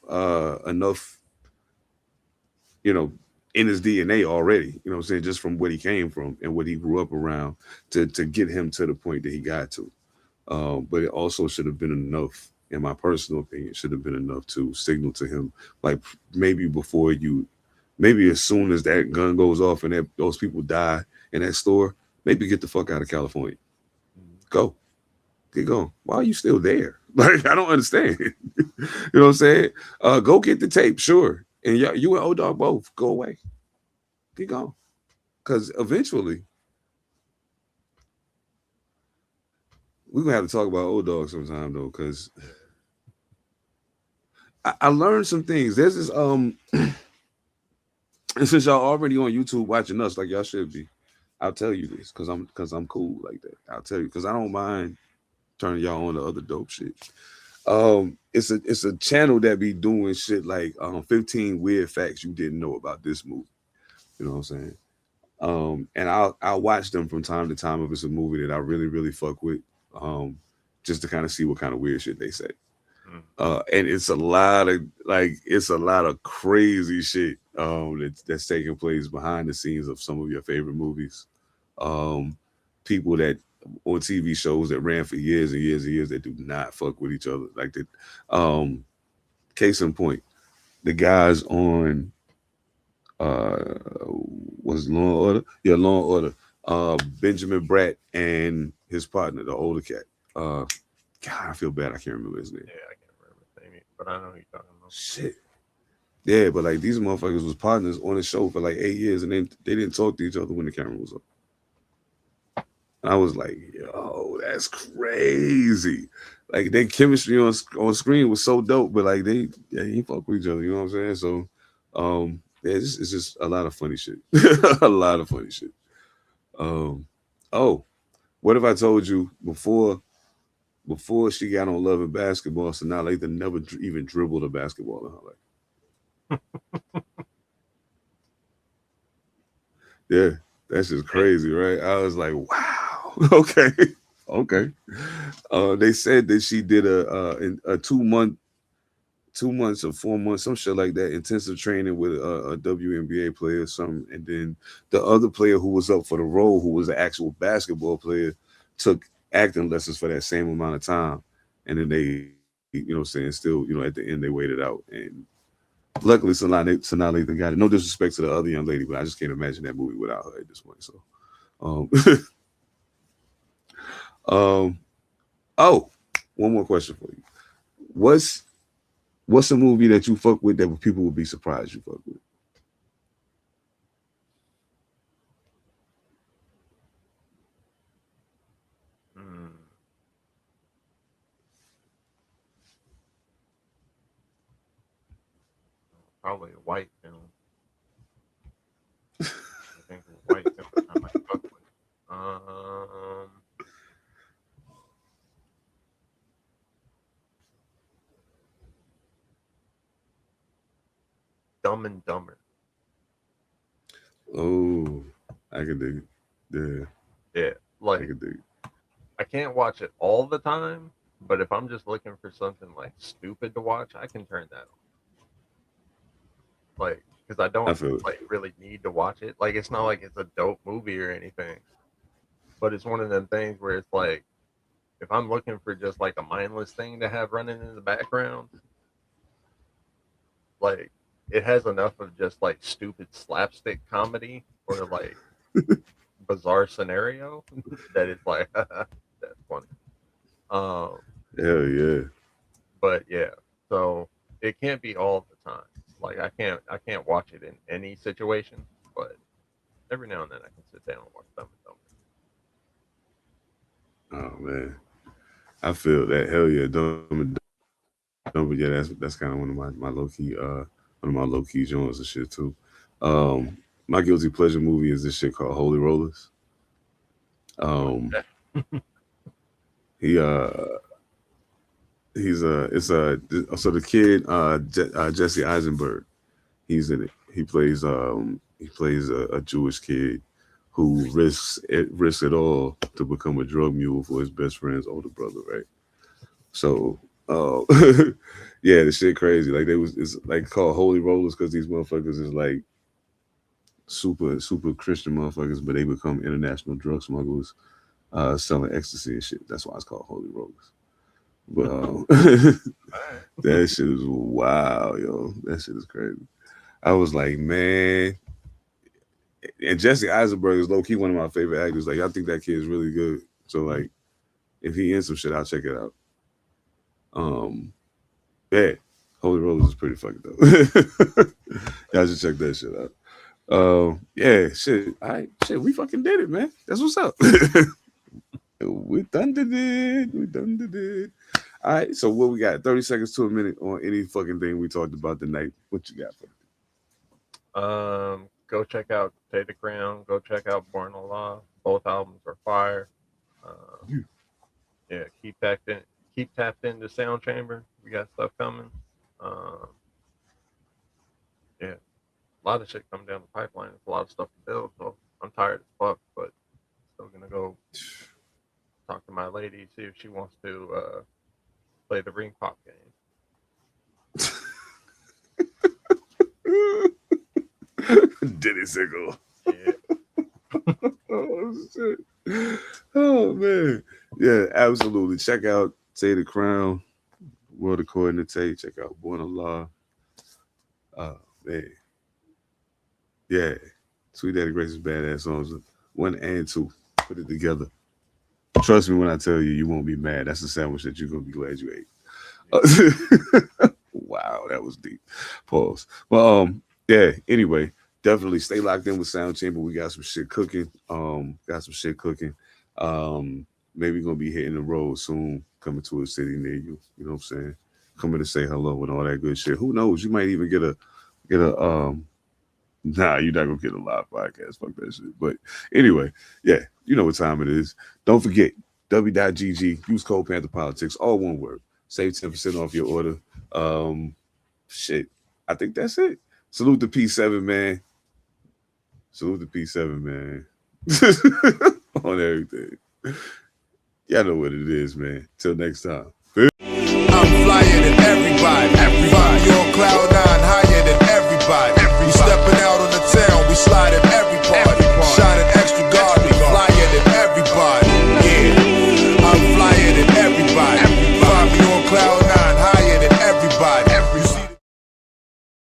you know, in his DNA already, you know what I'm saying, just from what he came from and what he grew up around to get him to the point that he got to. But it also should have been enough, in my personal opinion, should have been enough to signal to him, like, maybe as soon as that gun goes off and those people die in that store, maybe get the fuck out of California. Go. Get going. Why are you still there? Like, I don't understand. You know what I'm saying? Go get the tape, sure. And you and O-Dog both go away. Get going. Because eventually, we're going to have to talk about O-Dog sometime, though, because I learned some things. There's this, and since y'all already on YouTube watching us, like y'all should be, I'll tell you this, because I'm cool like that. I'll tell you, because I don't mind turning y'all on to other dope shit. It's a channel that be doing shit like 15 weird facts you didn't know about this movie. You know what I'm saying? And I'll watch them from time to time if it's a movie that I really, really fuck with, just to kind of see what kind of weird shit they say. And it's a lot of crazy shit that's taking place behind the scenes of some of your favorite movies. People that on TV shows that ran for years and years and years that do not fuck with each other. Like that. Case in point, the guys on was Law and Order? Yeah, Law and Order. Benjamin Bratt and his partner, the older cat. God, I feel bad. I can't remember his name. Yeah, I can't remember his name, but I know who you're talking about. Shit. Yeah, but like these motherfuckers was partners on the show for like 8 years, and then they didn't talk to each other when the camera was up. I was like, yo, that's crazy. Like, their chemistry on screen was so dope, but like they ain't fuck with each other, you know what I'm saying? So yeah, it's just a lot of funny shit. A lot of funny shit. Oh, what if I told you before she got on Love and Basketball, so now Lathan never even dribbled a basketball in her life? Yeah, that's just crazy, right? I was like, wow. Okay. They said that she did a 2 months or 4 months, some shit like that, intensive training with a WNBA player or something. And then the other player who was up for the role, who was an actual basketball player, took acting lessons for that same amount of time. And then they, you know what I'm saying, still, you know, at the end they waited out. And luckily, Sanaa Lathan got it. No disrespect to the other young lady, but I just can't imagine that movie without her at this point. So, Oh, one more question for you. What's a movie that you fuck with that people would be surprised you fuck with? Probably a white film. I think a white film I might fuck with. Dumb and Dumber. Oh, I can dig it. Yeah, like I can dig it. I can't watch it all the time, but if I'm just looking for something like stupid to watch, I can turn that on. Like, because I don't like really need to watch it. Like, it's not like it's a dope movie or anything, but it's one of them things where it's like, if I'm looking for just like a mindless thing to have running in the background, like it has enough of just like stupid slapstick comedy or like bizarre scenario that it's like that's funny. Hell yeah. But yeah, so it can't be all the time. Like I can't watch it in any situation, but every now and then I can sit down and watch Dumb and Dumber. Oh man, I feel that. Hell yeah, Dumb and Dumber. Yeah, that's kind of one of my low key joints and shit too. My guilty pleasure movie is this shit called Holy Rollers. So the kid Jesse Eisenberg, he's in it. He plays a Jewish kid who risks it all to become a drug mule for his best friend's older brother, right? So yeah, the shit crazy. Like it's like called Holy Rollers because these motherfuckers is like super Christian motherfuckers, but they become international drug smugglers selling ecstasy and shit. That's why it's called Holy Rollers. But that shit is wild, yo. That shit is crazy. I was like, man. And Jesse Eisenberg is low-key one of my favorite actors. Like, I think that kid is really good. So, like, if he in some shit, I'll check it out. Yeah. Holy Rollers is pretty fucking dope. Y'all should check that shit out. Yeah, shit. All right, shit, we fucking did it, man. That's what's up. We done did it. All right, so what we got? 30 seconds to a minute on any fucking thing we talked about tonight. What you got for me? Go check out Stay the Crown. Go check out Born Law. Both albums are fire. Yeah, keep tapped into Sound Chamber. We got stuff coming. Yeah, a lot of shit coming down the pipeline. There's a lot of stuff to build. So I'm tired as fuck, but still gonna go talk to my lady, see if she wants to play the ring pop game. Diddy Sickle. Yeah. Oh shit. Oh man. Yeah, absolutely. Check out Say the Crown, World According to Tay. Check out Born Law. Oh man. Yeah. Sweet Daddy Grace's badass songs. 1 and 2. Put it together. Trust me when I tell you, you won't be mad. That's a sandwich that you're gonna be glad you ate. Wow, that was deep. Pause. Well, yeah. Anyway, definitely stay locked in with Sound Chamber. We got some shit cooking. Maybe gonna be hitting the road soon, coming to a city near you. You know what I'm saying? Coming to say hello and all that good shit. Who knows? You might even get a. Nah, you're not gonna get a live podcast. Fuck that shit. But anyway, yeah, you know what time it is. Don't forget w.gg. Use code Pantha Politix, all one word. Save 10% off your order. Shit, I think that's it. Salute the P7, man. On everything. Y'all know what it is, man. Till next time. I'm flyer than everybody.